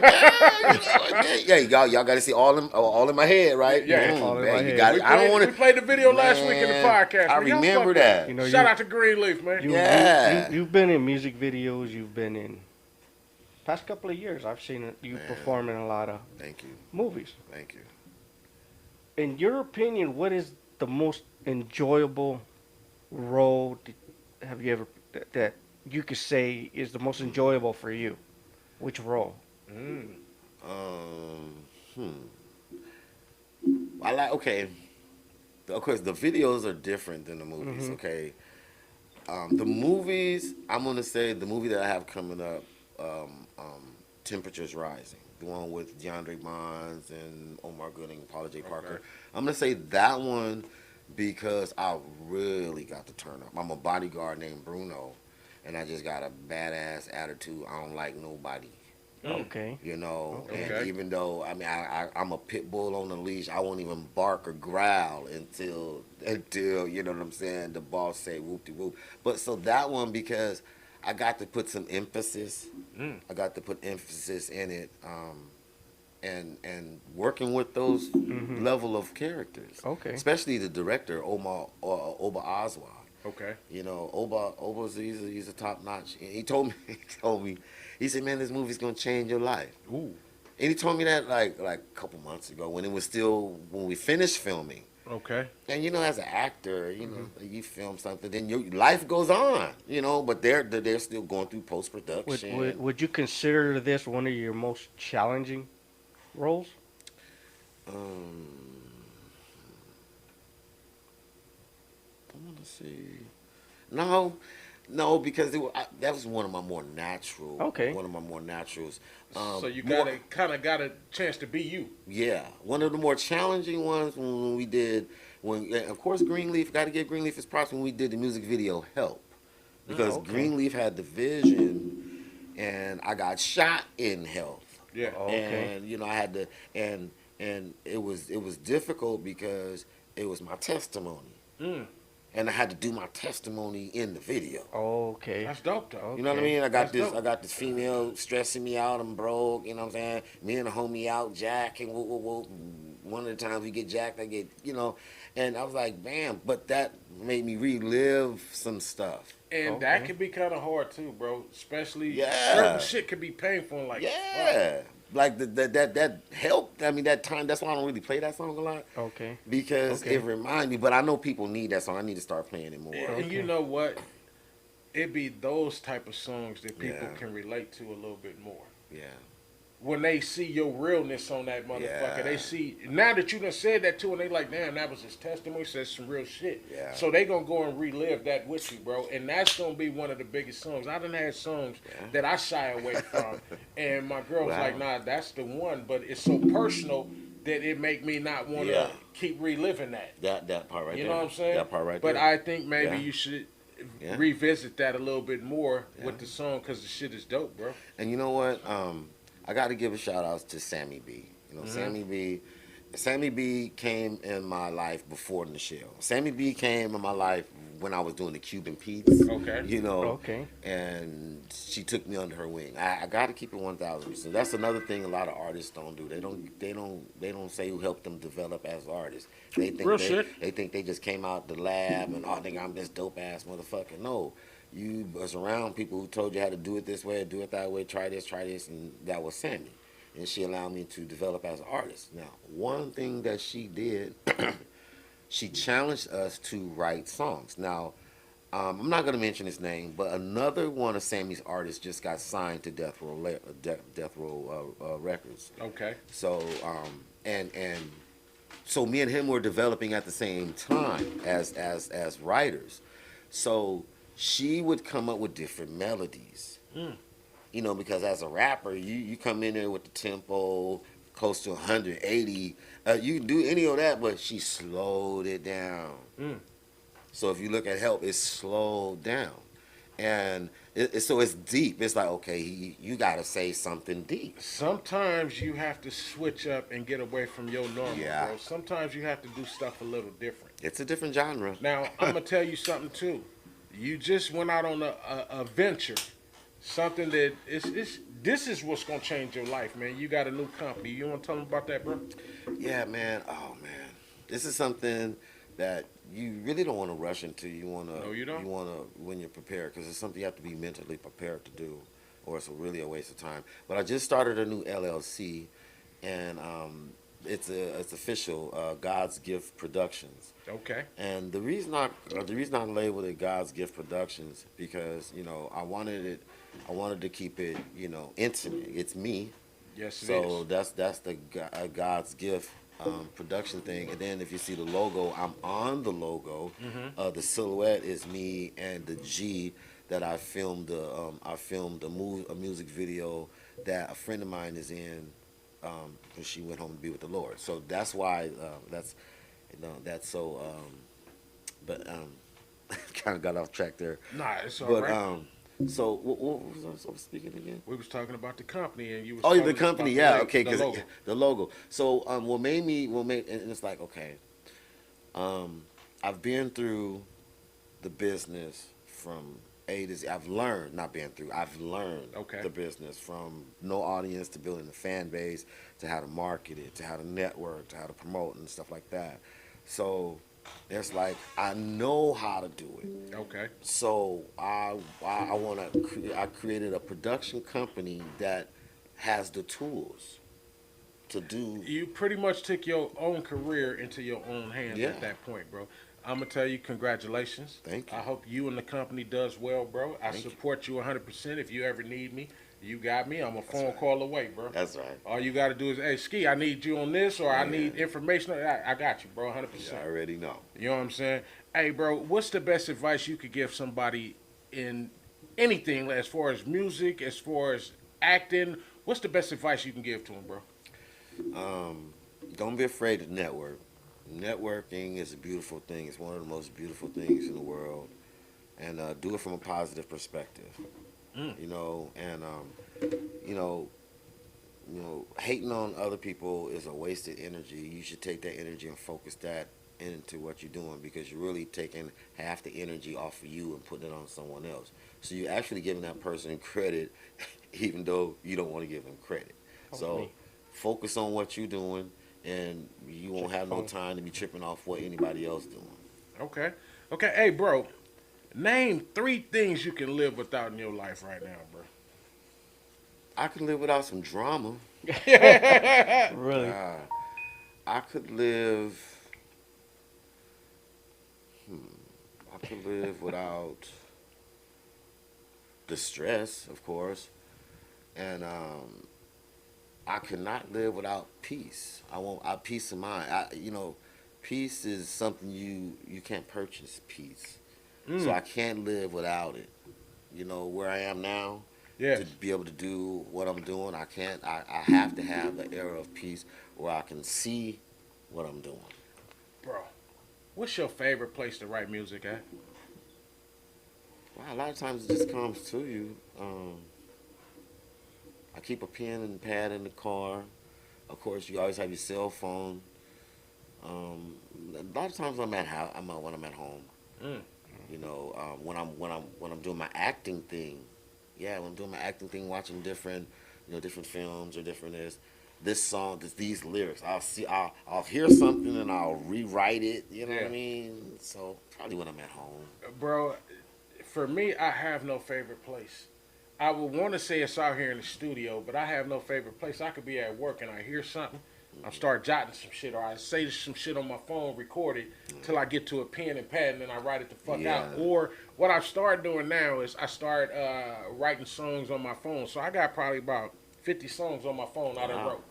Speaker 4: And then, y'all got to see all in my head, right?
Speaker 1: Yeah,
Speaker 3: all in
Speaker 4: man,
Speaker 3: my
Speaker 4: you
Speaker 3: head.
Speaker 4: got
Speaker 1: We
Speaker 4: it. I don't want
Speaker 1: we played the video last week in the podcast.
Speaker 4: I
Speaker 1: man. Y'all
Speaker 4: remember
Speaker 1: fuck
Speaker 4: that.
Speaker 3: You know,
Speaker 1: Shout out to Greenleaf, man.
Speaker 4: Yeah.
Speaker 3: You've been in music videos. You've been in past couple of years. I've seen you perform in a lot of
Speaker 4: Thank you,
Speaker 3: movies.
Speaker 4: thank you.
Speaker 3: In your opinion, what is the most enjoyable role have you ever that you could say is the most enjoyable for you? Which role?
Speaker 4: I like okay. Of course, the videos are different than the movies.
Speaker 3: Mm-hmm.
Speaker 4: Okay, the movies. I'm gonna say the movie that I have coming up, Temperatures Rising, the one with DeAndre Bonds and Omar Gooding, and Paula J. Parker.
Speaker 1: Okay.
Speaker 4: I'm gonna say that one because I really got to turn up. I'm a bodyguard named Bruno, and I just got a badass attitude. I don't like nobody.
Speaker 3: Okay.
Speaker 1: Okay.
Speaker 4: And even though I'm a pit bull on the leash, I won't even bark or growl until you know what I'm saying. The boss say whoop de whoop. But so that one because I got to put some emphasis. I got to put emphasis in it, and working with those level of characters.
Speaker 3: Okay.
Speaker 4: Especially the director Oba Oswald.
Speaker 1: Okay.
Speaker 4: Oba's he's a top notch. He told me, he said, man, this movie's gonna change your life.
Speaker 1: Ooh.
Speaker 4: And he told me that like a couple months ago when we finished filming.
Speaker 1: Okay.
Speaker 4: And as an actor, you film something, then your life goes on, but they're still going through post production.
Speaker 3: Would you consider this one of your most challenging roles?
Speaker 4: I want to see. No, because that was one of my more natural.
Speaker 3: Okay.
Speaker 4: One of my more naturals.
Speaker 1: So you
Speaker 4: more-
Speaker 1: kind of got a chance to be you.
Speaker 4: Yeah, one of the more challenging ones when we did of course Greenleaf got to give Greenleaf his props when we did the music video Help, because
Speaker 3: okay.
Speaker 4: Greenleaf had the vision, and I got shot in Health.
Speaker 1: Yeah.
Speaker 3: Okay.
Speaker 4: And I had to and it was difficult because it was my testimony, and I had to do my testimony in the video.
Speaker 3: Okay.
Speaker 1: That's dope, though.
Speaker 4: You know what I mean? I got
Speaker 1: That's dope.
Speaker 4: I got this female stressing me out. I'm broke. You know what I'm saying? Me and the homie out, Jack, and one of the times we get jacked, I get, and I was like, bam. But that made me relive some stuff.
Speaker 1: And
Speaker 3: Okay.
Speaker 1: that can be kind of hard, too, bro. Especially
Speaker 4: Yeah.
Speaker 1: certain shit can be painful. And like,
Speaker 4: Yeah. Like that helped. I mean, that time. That's why I don't really play that song a lot,
Speaker 3: Okay.
Speaker 4: because
Speaker 3: Okay.
Speaker 4: it reminds me. But I know people need that song. I need to start playing it more.
Speaker 1: fuck. And you know what? It be those type of songs that people
Speaker 4: Yeah.
Speaker 1: can relate to a little bit more.
Speaker 4: Yeah.
Speaker 1: when they see your realness on that motherfucker.
Speaker 4: Yeah.
Speaker 1: They see, now that you done said that to them, they like, damn, that was his testimony, says some real shit.
Speaker 4: Yeah.
Speaker 1: So they gonna go and relive that with you, bro. And that's gonna be one of the biggest songs. I done had songs that I shy away from, and my girl was
Speaker 4: Wow.
Speaker 1: like, nah, that's the one, but it's so personal that it make me not want to
Speaker 4: Yeah.
Speaker 1: keep reliving that.
Speaker 4: That part right
Speaker 1: You
Speaker 4: there.
Speaker 1: know what I'm saying?
Speaker 4: That part right
Speaker 1: but
Speaker 4: there.
Speaker 1: I think maybe
Speaker 4: Yeah.
Speaker 1: you should
Speaker 4: Yeah.
Speaker 1: revisit that a little bit more
Speaker 4: Yeah.
Speaker 1: with the song because the shit is dope, bro.
Speaker 4: And you know what? I got to give a shout out to Sammy B. You know, Sammy B came in my life before Nichelle. Sammy B came in my life when I was doing the Cuban Pete's.
Speaker 1: Okay.
Speaker 4: You know.
Speaker 3: Okay.
Speaker 4: And she took me under her wing. I got to keep it 1,000%. That's another thing a lot of artists don't do. They don't say who helped them develop as artists. They think
Speaker 1: Real shit.
Speaker 4: They think they just came out the lab and oh, think I'm this dope ass motherfucker. No. You was around people who told you how to do it this way, do it that way, try this, and that was Sammy. And she allowed me to develop as an artist. Now, one thing that she did, she challenged us to write songs. Now, I'm not going to mention his name, but another one of Sammy's artists just got signed to Death Row Records.
Speaker 1: Okay.
Speaker 4: So, and so me and him were developing at the same time as writers. So she would come up with different melodies. You know, because as a rapper, you come in there with the tempo close to 180. You can do any of that, but she slowed it down. So if you look at Help, it's slowed down. And so it's deep. It's like, okay, you got to say something deep.
Speaker 1: Sometimes you have to switch up and get away from your normal,
Speaker 4: Yeah.
Speaker 1: bro. Sometimes you have to do stuff a little different.
Speaker 4: It's a different genre.
Speaker 1: Now, I'm going to tell you something, too. You just went out on a venture. Something that this is what's going to change your life, man. You got a new company. You want to tell them about that, bro?
Speaker 4: Yeah, man. Oh, man. This is something that you really don't want to rush into. You want to.
Speaker 1: No, you don't?
Speaker 4: You want to when you're prepared, because it's something you have to be mentally prepared to do, or it's really a waste of time. But I just started a new LLC, and it's official. God's Gift Productions.
Speaker 1: Okay.
Speaker 4: And the reason I labeled it God's Gift Productions because I wanted to keep it intimate. It's me.
Speaker 1: Yes, it
Speaker 4: So
Speaker 1: is.
Speaker 4: that's the God's Gift production thing. And then if you see the logo, I'm on the logo. The silhouette is me, and the G that I filmed. A music video that a friend of mine is in. When she went home to be with the Lord. So that's why that's so. But kind of got off track there.
Speaker 1: Nah, it's all
Speaker 4: But
Speaker 1: right.
Speaker 4: so what was I speaking again?
Speaker 1: We was talking about the company, and you was
Speaker 4: Oh,
Speaker 1: telling
Speaker 4: the
Speaker 1: us
Speaker 4: company,
Speaker 1: about
Speaker 4: yeah,
Speaker 1: the
Speaker 4: okay, because
Speaker 1: logo.
Speaker 4: the logo. So and it's like, okay, I've been through the business from A to Z. I've learned
Speaker 1: Okay.
Speaker 4: the business from no audience to building a fan base to how to market it to how to network to how to promote and stuff like that. So it's like I know how to do it.
Speaker 1: Okay.
Speaker 4: So I created a production company that has the tools to do.
Speaker 1: You pretty much took your own career into your own hands
Speaker 4: Yeah.
Speaker 1: at that point, bro. I'm gonna tell you, congratulations.
Speaker 4: Thank you.
Speaker 1: I hope you and the company does well, bro. I
Speaker 4: Thank you.
Speaker 1: support you 100%. If you ever need me, you got me. I'm a phone
Speaker 4: right.
Speaker 1: call away, bro.
Speaker 4: That's right.
Speaker 1: All you got to do is, hey, Ski, I need you on this, or I
Speaker 4: Yeah.
Speaker 1: need information. I got you, bro, 100%.
Speaker 4: I already know.
Speaker 1: You know what I'm saying? Hey, bro, what's the best advice you could give somebody in anything as far as music, as far as acting? What's the best advice you can give to them, bro?
Speaker 4: Don't be afraid to network. Networking is a beautiful thing. It's one of the most beautiful things in the world, and do it from a positive perspective. You know, and hating on other people is a wasted energy. You should take that energy and focus that into what you're doing, because you're really taking half the energy off of you and putting it on someone else. So you're actually giving that person credit, even though you don't want to give them credit. So
Speaker 3: me.
Speaker 4: focus on what you're doing, and you won't have no time to be tripping off what anybody else doing.
Speaker 1: Okay. Okay, hey, bro, name 3 things you can live without in your life right now, bro.
Speaker 4: I could live without some drama.
Speaker 3: Really?
Speaker 4: I could live. I could live without the stress, of course, and I could not live without peace. Peace of mind. Peace is something you can't purchase. Peace. So I can't live without it. Where I am now,
Speaker 1: Yes.
Speaker 4: to be able to do what I'm doing, I can't. I have to have the era of peace where I can see what I'm doing.
Speaker 1: Bro, what's your favorite place to write music at?
Speaker 4: Well, a lot of times it just comes to you. I keep a pen and pad in the car. Of course, you always have your cell phone. A lot of times when I'm at home.
Speaker 1: Mm.
Speaker 4: When I'm doing my acting thing, when I'm doing my acting thing, watching different films or different this song, these lyrics. I'll hear something and I'll rewrite it. You know what I mean? So probably when I'm at home.
Speaker 1: Bro, for me, I have no favorite place. I would want to say it's out here in the studio, but I have no favorite place. I could be at work and I hear something, I start jotting some shit, or I say some shit on my phone, record it, till I get to a pen and pad, and then I write it the fuck out. Or what I've started doing now is I start writing songs on my phone. So I got probably about 50 songs on my phone I done wrote.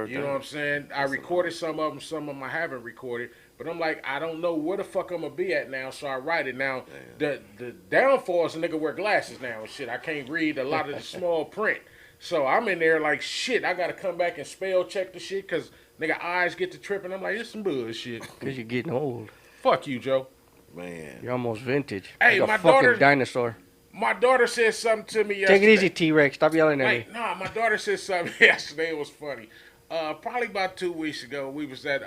Speaker 1: You know what I'm saying? I recorded some of them I haven't recorded. But I'm like, I don't know where the fuck I'm gonna be at now, so I write it now. The downfall is a nigga wear glasses now and shit. I can't read a lot of the small print. So I'm in there like, shit, I gotta come back and spell check the shit, cause nigga eyes get to tripping. I'm like, it's some bullshit.
Speaker 3: Cause you're getting old.
Speaker 1: Fuck you, Joe.
Speaker 4: Man.
Speaker 3: You're almost vintage.
Speaker 1: Hey,
Speaker 3: like
Speaker 1: my
Speaker 3: a fucking
Speaker 1: daughter-
Speaker 3: dinosaur.
Speaker 1: My daughter said something to me yesterday.
Speaker 3: Take it easy, T-Rex. Stop yelling at me.
Speaker 1: Wait, nah, my daughter said something yesterday. It was funny. Probably about 2 weeks ago, we was at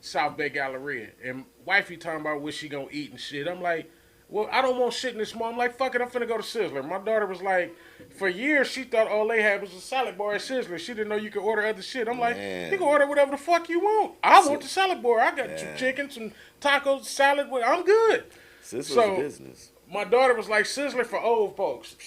Speaker 1: South Bay Galleria, and wifey talking about what she gonna eat and shit. I'm like, well, I don't want shit in this mall. I'm like, fuck it, I'm finna go to Sizzler. My daughter was like, for years she thought all they had was a salad bar at Sizzler. She didn't know you could order other shit. I'm like,
Speaker 4: Man.
Speaker 1: you can order whatever the fuck you want. I want the salad bar. I got some chicken, some tacos, salad. I'm good.
Speaker 4: This was
Speaker 1: So-
Speaker 4: business.
Speaker 1: My daughter was like, Sizzler for old folks.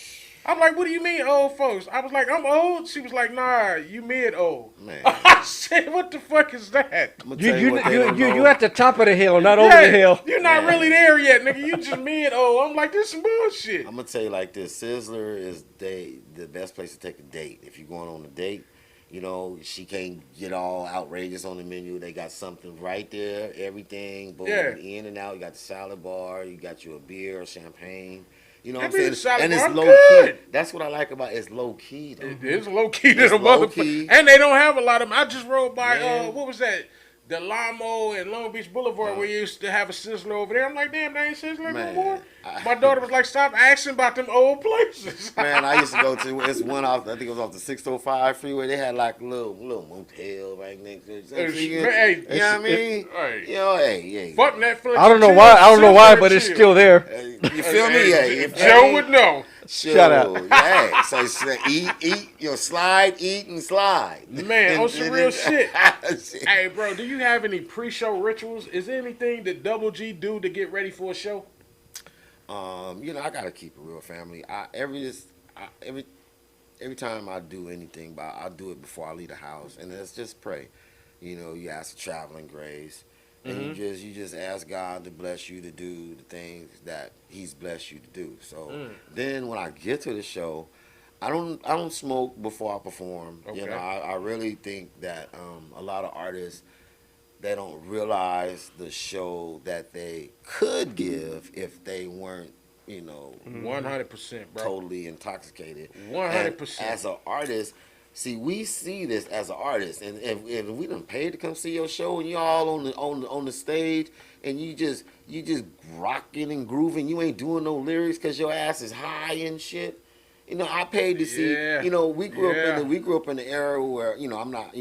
Speaker 1: I'm like, what do you mean old folks? I was like, I'm old. She was like, nah, you mid old.
Speaker 4: Man.
Speaker 1: I said, what the fuck is that?
Speaker 4: I'm gonna tell you what they don't know.
Speaker 3: You at the top of the hill, not over the hill.
Speaker 1: You're not really there yet, nigga. You just mid old. I'm like, this some bullshit.
Speaker 4: I'm gonna tell you like this: Sizzler is the best place to take a date. If you're going on a date, she can't get all outrageous on the menu. They got something right there, everything, boom, in and out. You got the salad bar. You got you a beer or champagne. You know what I'm
Speaker 1: That be
Speaker 4: saying?
Speaker 1: the salad
Speaker 4: And it's
Speaker 1: bar. I'm
Speaker 4: low
Speaker 1: good.
Speaker 4: key. That's what I like about it. It's low key. Though.
Speaker 1: It is low key to
Speaker 4: It's
Speaker 1: the
Speaker 4: low
Speaker 1: motherfucker.
Speaker 4: key.
Speaker 1: And they don't have a lot of them. I just rode by,
Speaker 4: Man.
Speaker 1: what was that? The Lamo and Long Beach Boulevard, where you used to have a Sizzler over there. I'm like, damn, they ain't Sizzler no
Speaker 4: Man.
Speaker 1: more. My daughter was like, stop asking about them old places.
Speaker 4: Man, I used to go to it's one off. I think it was off the 605 freeway. They had like a little motel right next to it.
Speaker 1: Hey,
Speaker 4: You know what I mean?
Speaker 1: Hey.
Speaker 4: Hey.
Speaker 1: Fuck Netflix.
Speaker 3: I don't know
Speaker 1: chill,
Speaker 3: why. I don't know why,
Speaker 1: Sizzler,
Speaker 3: but it's
Speaker 1: chill.
Speaker 3: still there.
Speaker 4: You feel me?
Speaker 1: Hey,
Speaker 4: Yeah.
Speaker 1: Joe would know.
Speaker 3: Shut up.
Speaker 4: Yeah. So eat, slide, eat, and slide.
Speaker 1: Man, on some real shit.
Speaker 4: Shit.
Speaker 1: Hey, bro, do you have any pre-show rituals? Is there anything that Double G do to get ready for a show?
Speaker 4: I gotta keep it real, family. Every time I do anything, I do it before I leave the house, and it's just pray. You ask for traveling grace, and you just ask God to bless you to do the things that He's blessed you to do. So then when I get to the show, I don't smoke before I perform.
Speaker 1: Okay.
Speaker 4: I really think that a lot of artists, they don't realize the show that they could give if they weren't,
Speaker 1: 100%, bro.
Speaker 4: totally intoxicated.
Speaker 1: 100%.
Speaker 4: And as an artist, see, we see this as an artist, and if we done paid to come see your show, and you all on the stage, and you just rocking and grooving, you ain't doing no lyrics because your ass is high and shit. I paid to see.
Speaker 1: Yeah.
Speaker 4: We grew up in the era where I'm not.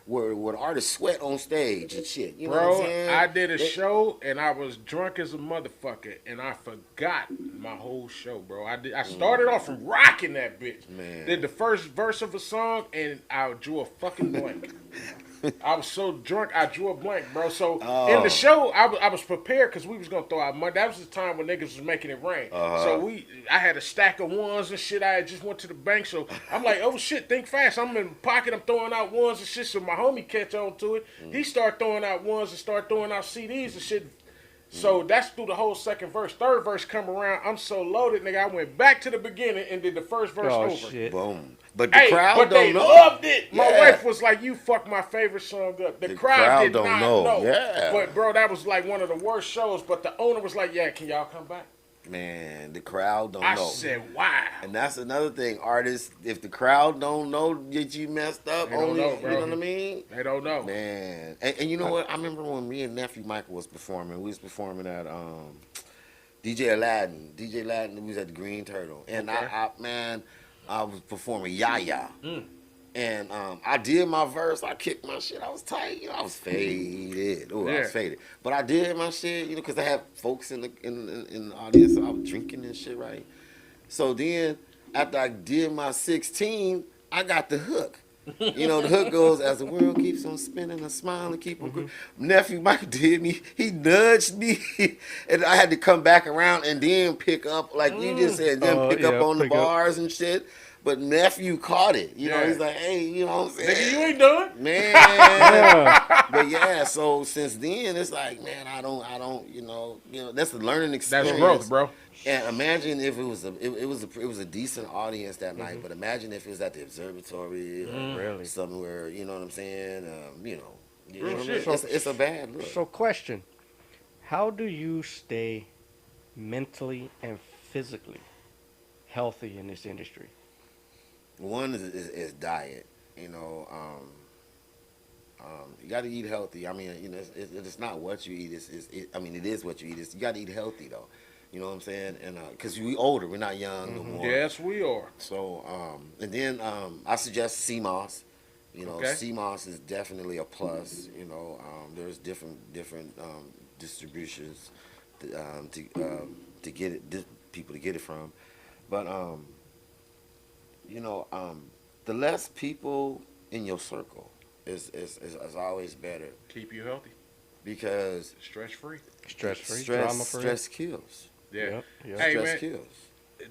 Speaker 4: Where artists sweat on stage and shit. You know what I'm
Speaker 1: Bro,
Speaker 4: saying?
Speaker 1: I did a show and I was drunk as a motherfucker and I forgot my whole show, bro. I started off from rocking that bitch.
Speaker 4: Man.
Speaker 1: Did the first verse of a song and I drew a fucking blank. I was so drunk, I drew a blank, bro. So in the show, I was prepared because we was gonna throw out money. That was the time when niggas was making it rain. So I had a stack of ones and shit. I had just went to the bank, so I'm like, oh shit, think fast. I'm in the pocket, I'm throwing out ones and shit. So my homie catch on to it. He start throwing out ones and start throwing out CDs and shit. So that's through the whole second verse. Third verse come around, I'm so loaded, nigga. I went back to the beginning and did the first verse
Speaker 3: Oh
Speaker 1: over.
Speaker 3: shit.
Speaker 4: Boom. But the
Speaker 1: Hey,
Speaker 4: crowd
Speaker 1: but they
Speaker 4: don't know.
Speaker 1: loved it. My
Speaker 4: Yeah.
Speaker 1: wife was like, "You fucked my favorite song up." The crowd did
Speaker 4: don't
Speaker 1: not
Speaker 4: know. Yeah.
Speaker 1: But bro, that was like one of the worst shows. But the owner was like, "Yeah, can y'all come back?"
Speaker 4: Man, the crowd don't
Speaker 1: I
Speaker 4: know.
Speaker 1: said, "Wow."
Speaker 4: And that's another thing, artists. If the crowd don't know that you messed up,
Speaker 1: They don't
Speaker 4: only
Speaker 1: know, bro.
Speaker 4: you know what I mean.
Speaker 1: They don't know.
Speaker 4: Man, and you know what? I remember when me and nephew Michael was performing. We was performing at DJ Aladdin. DJ Aladdin. We was at the Green Turtle, and
Speaker 1: Okay.
Speaker 4: I was performing Yaya.
Speaker 1: Mm.
Speaker 4: And I did my verse. I kicked my shit. I was tight. You know, I was faded. Oh, I
Speaker 1: Yeah.
Speaker 4: was faded. But I did my shit. You know, because I had folks in the audience. So I was drinking and shit, right? So then, after I did my 16, I got the hook. You know, the hook goes, as the world keeps on spinning, a smile and keep on going. Nephew Michael did me. He nudged me. And I had to come back around and then pick up, like you just said, then
Speaker 3: Oh,
Speaker 4: pick up
Speaker 3: yeah,
Speaker 4: on the
Speaker 3: pick up.
Speaker 4: bars and shit. But nephew caught it. You know,
Speaker 1: Yeah.
Speaker 4: he's like, hey, you know what I'm saying?
Speaker 1: Nigga, you ain't done.
Speaker 4: Man.
Speaker 3: Yeah.
Speaker 4: But yeah, so since then, it's like, man, I don't, you know, that's the learning experience.
Speaker 1: That's growth, bro.
Speaker 4: And imagine if it was a decent audience that night, but imagine if it was at the observatory or
Speaker 3: Really?
Speaker 4: somewhere, you know what I'm saying? You know,
Speaker 1: Real
Speaker 4: what I
Speaker 1: shit.
Speaker 4: mean? It's a bad look.
Speaker 3: So question: how do you stay mentally and physically healthy in this industry?
Speaker 4: One is diet. You know, you got to eat healthy. I mean, you know, it's not what you eat. I mean, it is what you eat. You got to eat healthy though. You know what I'm saying? And because we older, we're not young no more.
Speaker 1: Yes, we are.
Speaker 4: So, and then I suggest CMOS. You know,
Speaker 1: Okay.
Speaker 4: CMOS is definitely a plus. You know, there's different distributions to get it, people to get it from. But you know, the less people in your circle is always better
Speaker 1: Keep you healthy,
Speaker 4: because
Speaker 1: stress free.
Speaker 3: Stress free, drama free.
Speaker 4: stress kills.
Speaker 1: Yeah.
Speaker 3: Yep, yep.
Speaker 1: Hey,
Speaker 4: Stress
Speaker 1: man.
Speaker 4: kills.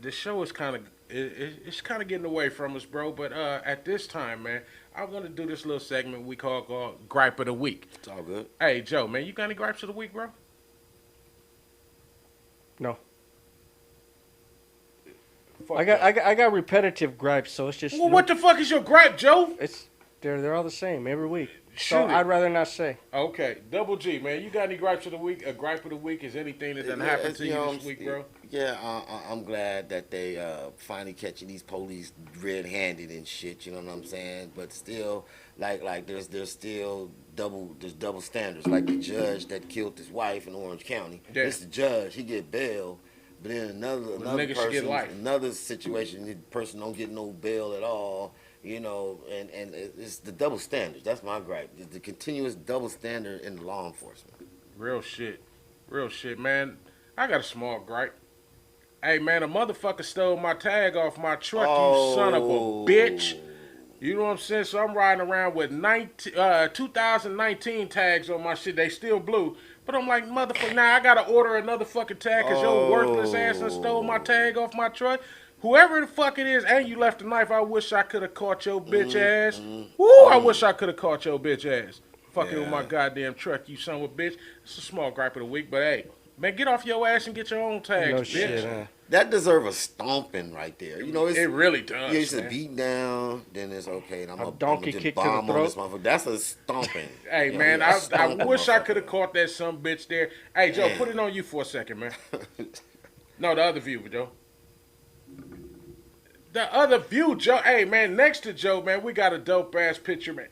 Speaker 1: The show is kind of it's kind of getting away from us, bro. But at this time, man, I want to do this little segment we call Gripe of the Week.
Speaker 4: It's all good.
Speaker 1: Hey, Joe, man, you got any gripes of the week, bro?
Speaker 3: No,
Speaker 1: Fuck
Speaker 3: I got,
Speaker 1: that.
Speaker 3: I got repetitive gripes, so it's just
Speaker 1: Well, what the fuck is your gripe, Joe?
Speaker 3: it's they're all the same every week.
Speaker 1: Shoot
Speaker 3: So
Speaker 1: it.
Speaker 3: I'd rather not say.
Speaker 1: Okay, Double G, man, you got any gripes of the week? A gripe of the week is anything that done happened to you
Speaker 4: know,
Speaker 1: this week, bro?
Speaker 4: Yeah, I'm glad that they finally catching these police red-handed and shit. You know what I'm saying? But still, like there's still double standards. Like the judge that killed his wife in Orange County.
Speaker 1: Yeah.
Speaker 4: It's the judge. He get bail. But then another
Speaker 1: nigga should get
Speaker 4: person,
Speaker 1: life.
Speaker 4: another situation, the person don't get no bail at all. You know, and it's the double standards. That's my gripe. The continuous double standard in law enforcement.
Speaker 1: Real shit, man. I got a small gripe. Hey, man, a motherfucker stole my tag off my truck, you son of a bitch. You know what I'm saying? So I'm riding around with 2019 tags on my shit. They still blue. But I'm like, motherfucker, now I gotta order another fucking tag because your worthless ass done stole my tag off my truck. Whoever the fuck it is, and you left a knife, I wish I could have caught your bitch ass. Woo, I wish I could have caught your bitch ass. Fucking with my goddamn truck, you son of a bitch. It's a small gripe of the week, but hey, man, get off your ass and get your own tags,
Speaker 3: No
Speaker 1: bitch.
Speaker 3: shit, huh?
Speaker 4: That deserve a stomping right there. You know, it's,
Speaker 1: It really does,
Speaker 4: yeah, it's a
Speaker 1: man.
Speaker 4: beat down, then it's okay. And I'm
Speaker 3: A
Speaker 4: a
Speaker 3: donkey
Speaker 4: just
Speaker 3: kick to the
Speaker 4: bomb on this
Speaker 3: throat.
Speaker 4: motherfucker. That's a stomping.
Speaker 1: Hey,
Speaker 4: You know,
Speaker 1: man,
Speaker 4: yeah,
Speaker 1: I
Speaker 4: stomp
Speaker 1: wish I
Speaker 4: motherfucker.
Speaker 1: could have caught that some bitch there. Hey, Joe,
Speaker 4: Man.
Speaker 1: put it on you for a second, man. No, the other view, Joe. The other view, Joe. Hey, man, next to Joe, man, we got a dope-ass picture, man.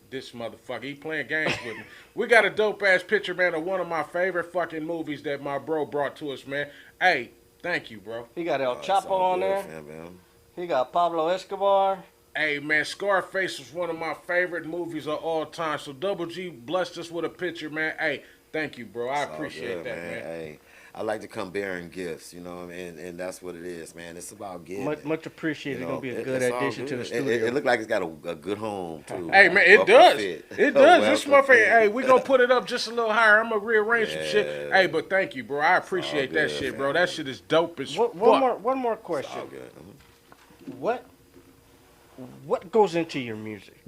Speaker 1: This motherfucker, he playing games with me. We got a dope-ass picture, man, of one of my favorite fucking movies that my bro brought to us, man. Hey, thank you, bro.
Speaker 3: He got El
Speaker 4: It's
Speaker 3: Chapo
Speaker 4: all
Speaker 3: on
Speaker 4: good,
Speaker 3: there.
Speaker 4: fam, man.
Speaker 3: He got Pablo Escobar.
Speaker 1: Hey, man, Scarface was one of my favorite movies of all time. So Double G blessed us with a picture, man. Hey, thank you, bro. I
Speaker 4: It's all
Speaker 1: appreciate
Speaker 4: good,
Speaker 1: that, man.
Speaker 4: Hey, I like to come bearing gifts, you know, and that's what it is, man. It's about giving.
Speaker 3: Much appreciated.
Speaker 4: You
Speaker 3: Gonna
Speaker 4: know,
Speaker 3: be a
Speaker 4: it-
Speaker 3: good
Speaker 4: it's all
Speaker 3: addition to the
Speaker 4: good.
Speaker 3: studio.
Speaker 4: It looked like it's got a good home too.
Speaker 1: Hey, man, it
Speaker 4: Welcome
Speaker 1: does.
Speaker 4: fit.
Speaker 1: It does. This
Speaker 4: Welcome
Speaker 1: motherfucker,
Speaker 4: fit.
Speaker 1: hey, we gonna put it up just a little higher. I'm gonna rearrange some shit.
Speaker 4: Yeah.
Speaker 1: Hey, but thank you, bro. I appreciate that
Speaker 4: good,
Speaker 1: shit,
Speaker 4: fam.
Speaker 1: bro. That shit is dope as fuck.
Speaker 3: One more
Speaker 4: It's
Speaker 3: question.
Speaker 4: all good.
Speaker 3: What goes into your music?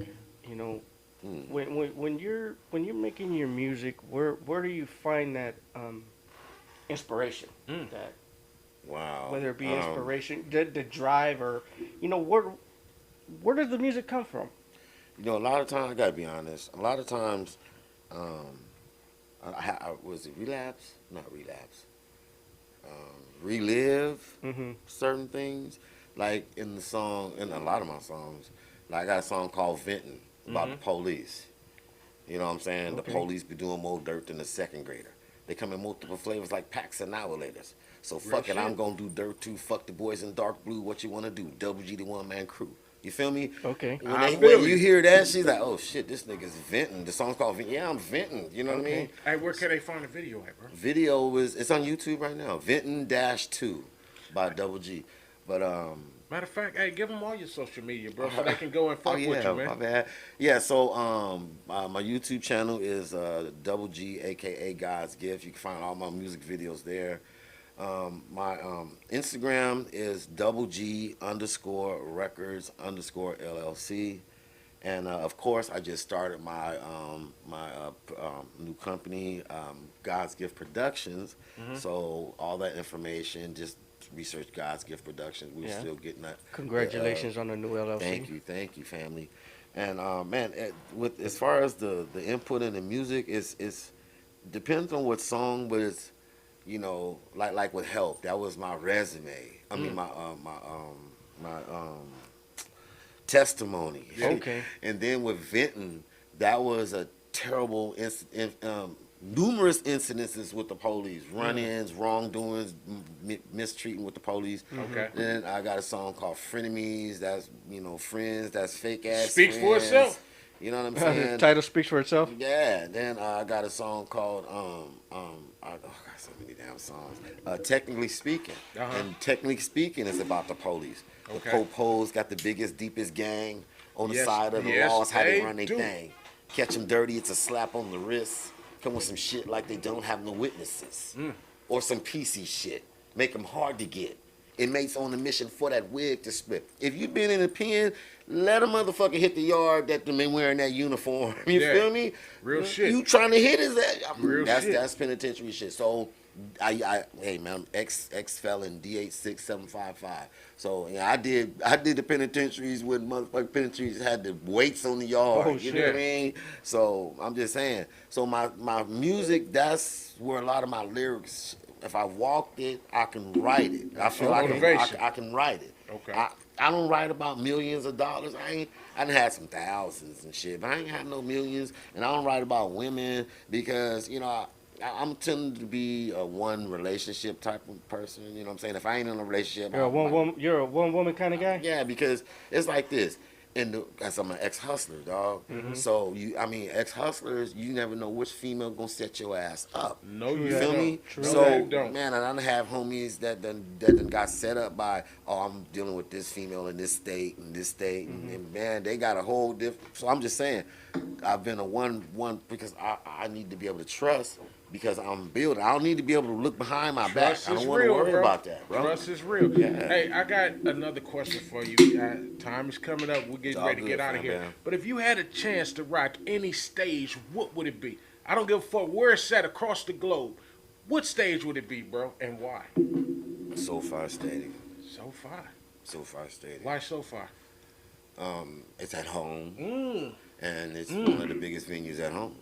Speaker 3: You know,
Speaker 4: Mm.
Speaker 3: when you're making your music, where do you find that inspiration.
Speaker 1: Mm.
Speaker 3: That
Speaker 4: Wow.
Speaker 3: whether it be inspiration, the drive, or where does the music come from?
Speaker 4: You know, a lot of times, I gotta be honest. A lot of times, was it relapse? Not relapse. Relive
Speaker 3: Mm-hmm.
Speaker 4: certain things, like in the song, in a lot of my songs. Like I got a song called "Venting" about the police. You know what I'm saying?
Speaker 3: Okay.
Speaker 4: The police be doing more dirt than a second grader. They come in multiple flavors like packs and annihilators. So fuck it,
Speaker 1: shit.
Speaker 4: I'm gonna do dirt too. Fuck the boys in dark blue. What you wanna do? Double G, the one man crew. You feel me?
Speaker 3: Okay.
Speaker 4: When you hear that, she's like, oh shit, this nigga's venting. The song's called Venting. Yeah, I'm venting. You know what I mean?
Speaker 1: Hey, where can they find the video at, bro?
Speaker 4: Video it's on YouTube right now. Venting Dash 2 by Double G. But
Speaker 1: Matter of fact, hey, give them all your social media, bro, so they can go and fuck with you, man.
Speaker 4: my bad. Yeah, so my YouTube channel is Double G, aka God's Gift. You can find all my music videos there. My Instagram is Double G _records _LLC. And of course, I just started my new company, God's Gift Productions. So all that information, just research God's Gift Productions. We're
Speaker 3: Yeah.
Speaker 4: still getting that.
Speaker 3: Congratulations on the new LLC.
Speaker 4: Thank you, family. And man, with as far as the input in the music, it's depends on what song, but it's like with Help, that was my resume. I mean my testimony.
Speaker 3: Okay.
Speaker 4: And then with Venton, that was a terrible numerous incidences with the police, run-ins, wrongdoings, mistreating with the police.
Speaker 1: Okay.
Speaker 4: Then I got a song called Frenemies. That's friends. That's fake ass.
Speaker 1: Speaks for
Speaker 4: friends.
Speaker 1: itself.
Speaker 4: You know what I'm
Speaker 3: The
Speaker 4: saying?
Speaker 3: title speaks for itself.
Speaker 4: Yeah. Then I got a song called I got so many damn songs. Technically Speaking, and Technically Speaking is about the police.
Speaker 1: Okay.
Speaker 4: The po-pos got the biggest, deepest gang on the
Speaker 1: Yes,
Speaker 4: side of the
Speaker 1: yes,
Speaker 4: laws. How they
Speaker 1: they
Speaker 4: run their
Speaker 1: do.
Speaker 4: thing. Catch them dirty, it's a slap on the wrist. Come with some shit like they don't have no witnesses. Or some PC shit. Make them hard to get. Inmates on a mission for that wig to split. If you been in a pen, let a motherfucker hit the yard that they wearing that uniform. You
Speaker 1: Yeah.
Speaker 4: feel me?
Speaker 1: Real shit.
Speaker 4: You trying to hit his ass.
Speaker 1: Real shit.
Speaker 4: That's penitentiary shit. So hey man, I'm ex felon D86755. So yeah, I did the penitentiaries when motherfucking penitentiaries had the weights on the yard.
Speaker 3: Oh,
Speaker 4: you know what I
Speaker 1: shit.
Speaker 4: mean? So I'm just saying. So my music, that's where a lot of my lyrics. If I walked it, I can write it. I feel like
Speaker 1: Motivation.
Speaker 4: I can write it.
Speaker 1: Okay.
Speaker 4: I don't write about millions of dollars. I done had some thousands and shit, but I ain't had no millions. And I don't write about women because I'm tending to be a one relationship type of person. You know what I'm saying? If I ain't in a relationship,
Speaker 3: You're a
Speaker 4: I'm like-
Speaker 3: You're a one woman kind of guy.
Speaker 4: yeah, because it's like this. As I'm an ex-hustler, dog. So ex-hustlers, you never know which female gonna set your ass up.
Speaker 1: No,
Speaker 3: True
Speaker 1: you
Speaker 4: You feel
Speaker 1: don't.
Speaker 4: me?
Speaker 1: No,
Speaker 4: So
Speaker 1: you don't.
Speaker 4: man, I done have homies that done got set up by, I'm dealing with this female in this state and this state, and man, they got a whole different. So I'm just saying, I've been a one because I need to be able to trust. Because I'm building. I don't need to be able to look behind my
Speaker 1: Trust
Speaker 4: back. I
Speaker 1: is
Speaker 4: don't want to
Speaker 1: real,
Speaker 4: worry
Speaker 1: bro.
Speaker 4: about that, bro.
Speaker 1: Trust is real.
Speaker 4: Yeah.
Speaker 1: Hey, I got another question for you. Time is coming up. We're getting
Speaker 4: all
Speaker 1: ready to
Speaker 4: good,
Speaker 1: get out of
Speaker 4: fam,
Speaker 1: here.
Speaker 4: man.
Speaker 1: But if you had a chance to rock any stage, what would it be? I don't give a fuck where it's at across the globe. What stage would it be, bro, and why?
Speaker 4: SoFi Stadium.
Speaker 1: SoFi.
Speaker 4: Stadium.
Speaker 1: Why SoFi?
Speaker 4: It's at home, and it's
Speaker 1: Mm.
Speaker 4: one of the biggest venues at home.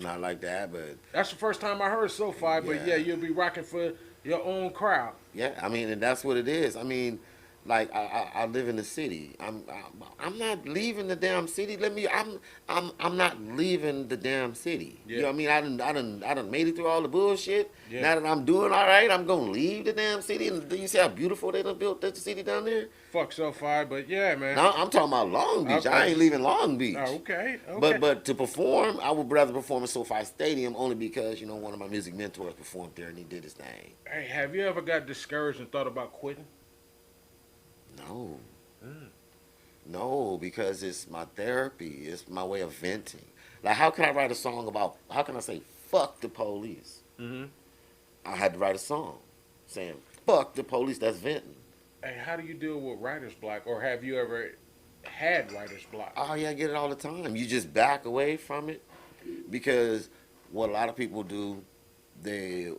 Speaker 4: Not like that, but
Speaker 1: That's the first time I heard SoFi, but
Speaker 4: Yeah.
Speaker 1: yeah, you'll be rocking for your own crowd.
Speaker 4: yeah, I mean, and that's what it is. I mean, like I live in the city. I'm not leaving the damn city. I'm not leaving the damn city.
Speaker 1: Yeah.
Speaker 4: You know what I mean? I done made it through all the bullshit.
Speaker 1: Yeah.
Speaker 4: Now that I'm doing all right, I'm gonna leave the damn city. And do you see how beautiful they done built that city down there?
Speaker 1: Fuck SoFi, but yeah, man.
Speaker 4: Now I'm talking about Long Beach. I
Speaker 1: Okay.
Speaker 4: ain't leaving Long Beach.
Speaker 1: Oh, okay. Okay.
Speaker 4: But to perform, I would rather perform at SoFi Stadium only because one of my music mentors performed there and he did his thing.
Speaker 1: Hey, have you ever got discouraged and thought about quitting?
Speaker 4: No. No, because it's my therapy. It's my way of venting. Like, how can I write a song about? How can I say fuck the police?
Speaker 1: Mm-hmm.
Speaker 4: I had to write a song saying fuck the police. That's venting.
Speaker 1: Hey, how do you deal with writer's block, or have you ever had writer's block?
Speaker 4: Oh yeah, I get it all the time. You just back away from it because what a lot of people do, they'll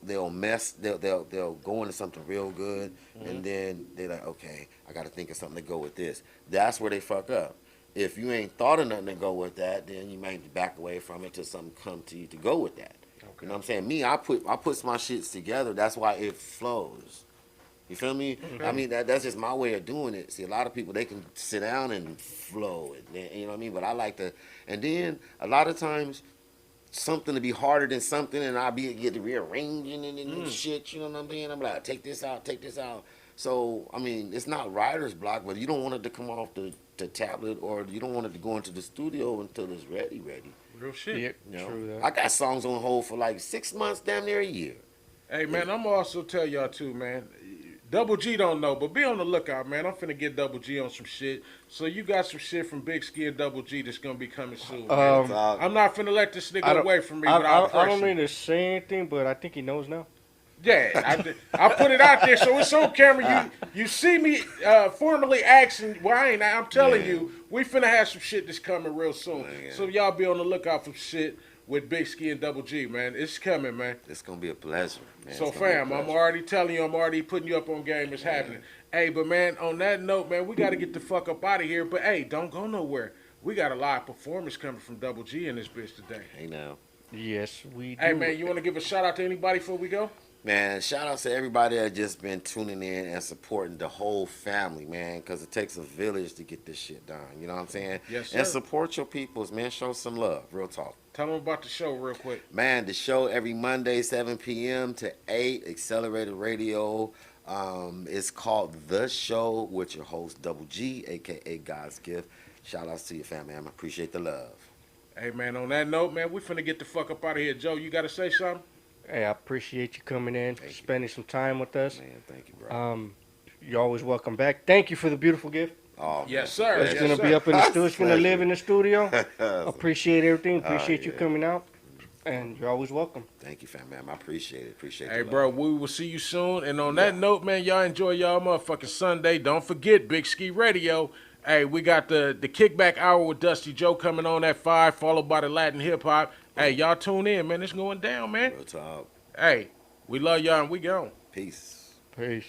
Speaker 4: go into something real good, and then they're like, okay, I got to think of something to go with this. That's where they fuck up. If you ain't thought of nothing to go with that, then you might back away from it till something come to you to go with that. You know what I'm saying? Me, I put my shits together. That's why it flows. You feel me? I mean, that's just my way of doing it. See, a lot of people, they can sit down and flow it. You know what I mean? But I like to, and then a lot of times, something to be harder than something, and I'll get to rearranging and shit. You know what I'm saying? I'm like, take this out, take this out. So, I mean, it's not writer's block, but you don't want it to come off the tablet, or you don't want it to go into the studio until it's ready.
Speaker 1: Real shit.
Speaker 3: Yeah,
Speaker 4: You know?
Speaker 3: true that.
Speaker 4: I got songs on hold for like 6 months, damn near a year.
Speaker 1: Hey, man, I'm also tell y'all, too, man. Double G don't know, but be on the lookout, man. I'm finna get Double G on some shit. So you got some shit from Big Ski and Double G that's gonna be coming soon, man. I'm not finna let this
Speaker 3: I
Speaker 1: nigga
Speaker 3: don't-
Speaker 1: away from me
Speaker 3: I
Speaker 1: without
Speaker 3: don't
Speaker 1: pressure.
Speaker 3: mean to say anything, but I think he knows now.
Speaker 1: Yeah, I put it out there, so it's on camera. You see me formally asking. Well, I'm telling you, we finna have some shit that's coming real soon.
Speaker 4: Man.
Speaker 1: So y'all be on the lookout for shit with Big Ski and Double G, man. It's coming, man.
Speaker 4: It's gonna be a pleasure, man.
Speaker 1: So
Speaker 4: It's gonna be a
Speaker 1: fam, I'm
Speaker 4: pleasure.
Speaker 1: already telling you, I'm already putting you up on game. It's happening. Hey, but man, on that note, man, we got to get the fuck up out of here. But hey, don't go nowhere. We got a live performance coming from Double G in this bitch today.
Speaker 4: Hey now.
Speaker 3: Yes, we do.
Speaker 1: Hey man, you want to give a shout out to anybody before we go?
Speaker 4: Man, shout out to everybody that just been tuning in and supporting the whole family, man, because it takes a village to get this shit done. You know what I'm saying?
Speaker 1: Yes,
Speaker 4: And
Speaker 1: sir.
Speaker 4: support your peoples, man. Show some love. Real talk.
Speaker 1: Tell them about the show real quick.
Speaker 4: Man, the show every Monday, 7 p.m. to 8, Accelerated Radio. It's called The Show with your host, Double G, a.k.a. God's Gift. Shout outs to your family, man. I appreciate the love.
Speaker 1: Hey man, on that note, man, we finna get the fuck up out of here. Joe, you got to say something?
Speaker 3: Hey, I appreciate you coming in,
Speaker 4: Thank you.
Speaker 3: spending some time with us.
Speaker 4: Man, thank you, bro.
Speaker 3: You're always welcome back. Thank you for the beautiful gift.
Speaker 4: Oh,
Speaker 1: Yes,
Speaker 4: man.
Speaker 1: sir.
Speaker 3: It's
Speaker 1: Yes,
Speaker 3: gonna
Speaker 1: sir.
Speaker 3: be up in the studio. It's gonna
Speaker 4: Pleasure.
Speaker 3: live in the studio. Appreciate everything. Appreciate you
Speaker 4: yeah.
Speaker 3: coming out, and you're always welcome.
Speaker 4: Thank you, fam, man. I appreciate it. Appreciate
Speaker 1: Hey,
Speaker 4: the
Speaker 1: bro,
Speaker 4: love.
Speaker 1: we will see you soon. And on that note, man, y'all enjoy y'all motherfucking Sunday. Don't forget Big Ski Radio. Hey, we got the Kickback Hour with Dusty Joe coming on at 5, followed by the Latin Hip Hop. Hey, y'all tune in, man. It's going down, man.
Speaker 4: Real talk.
Speaker 1: Hey, we love y'all and we gone.
Speaker 4: Peace.
Speaker 3: Peace.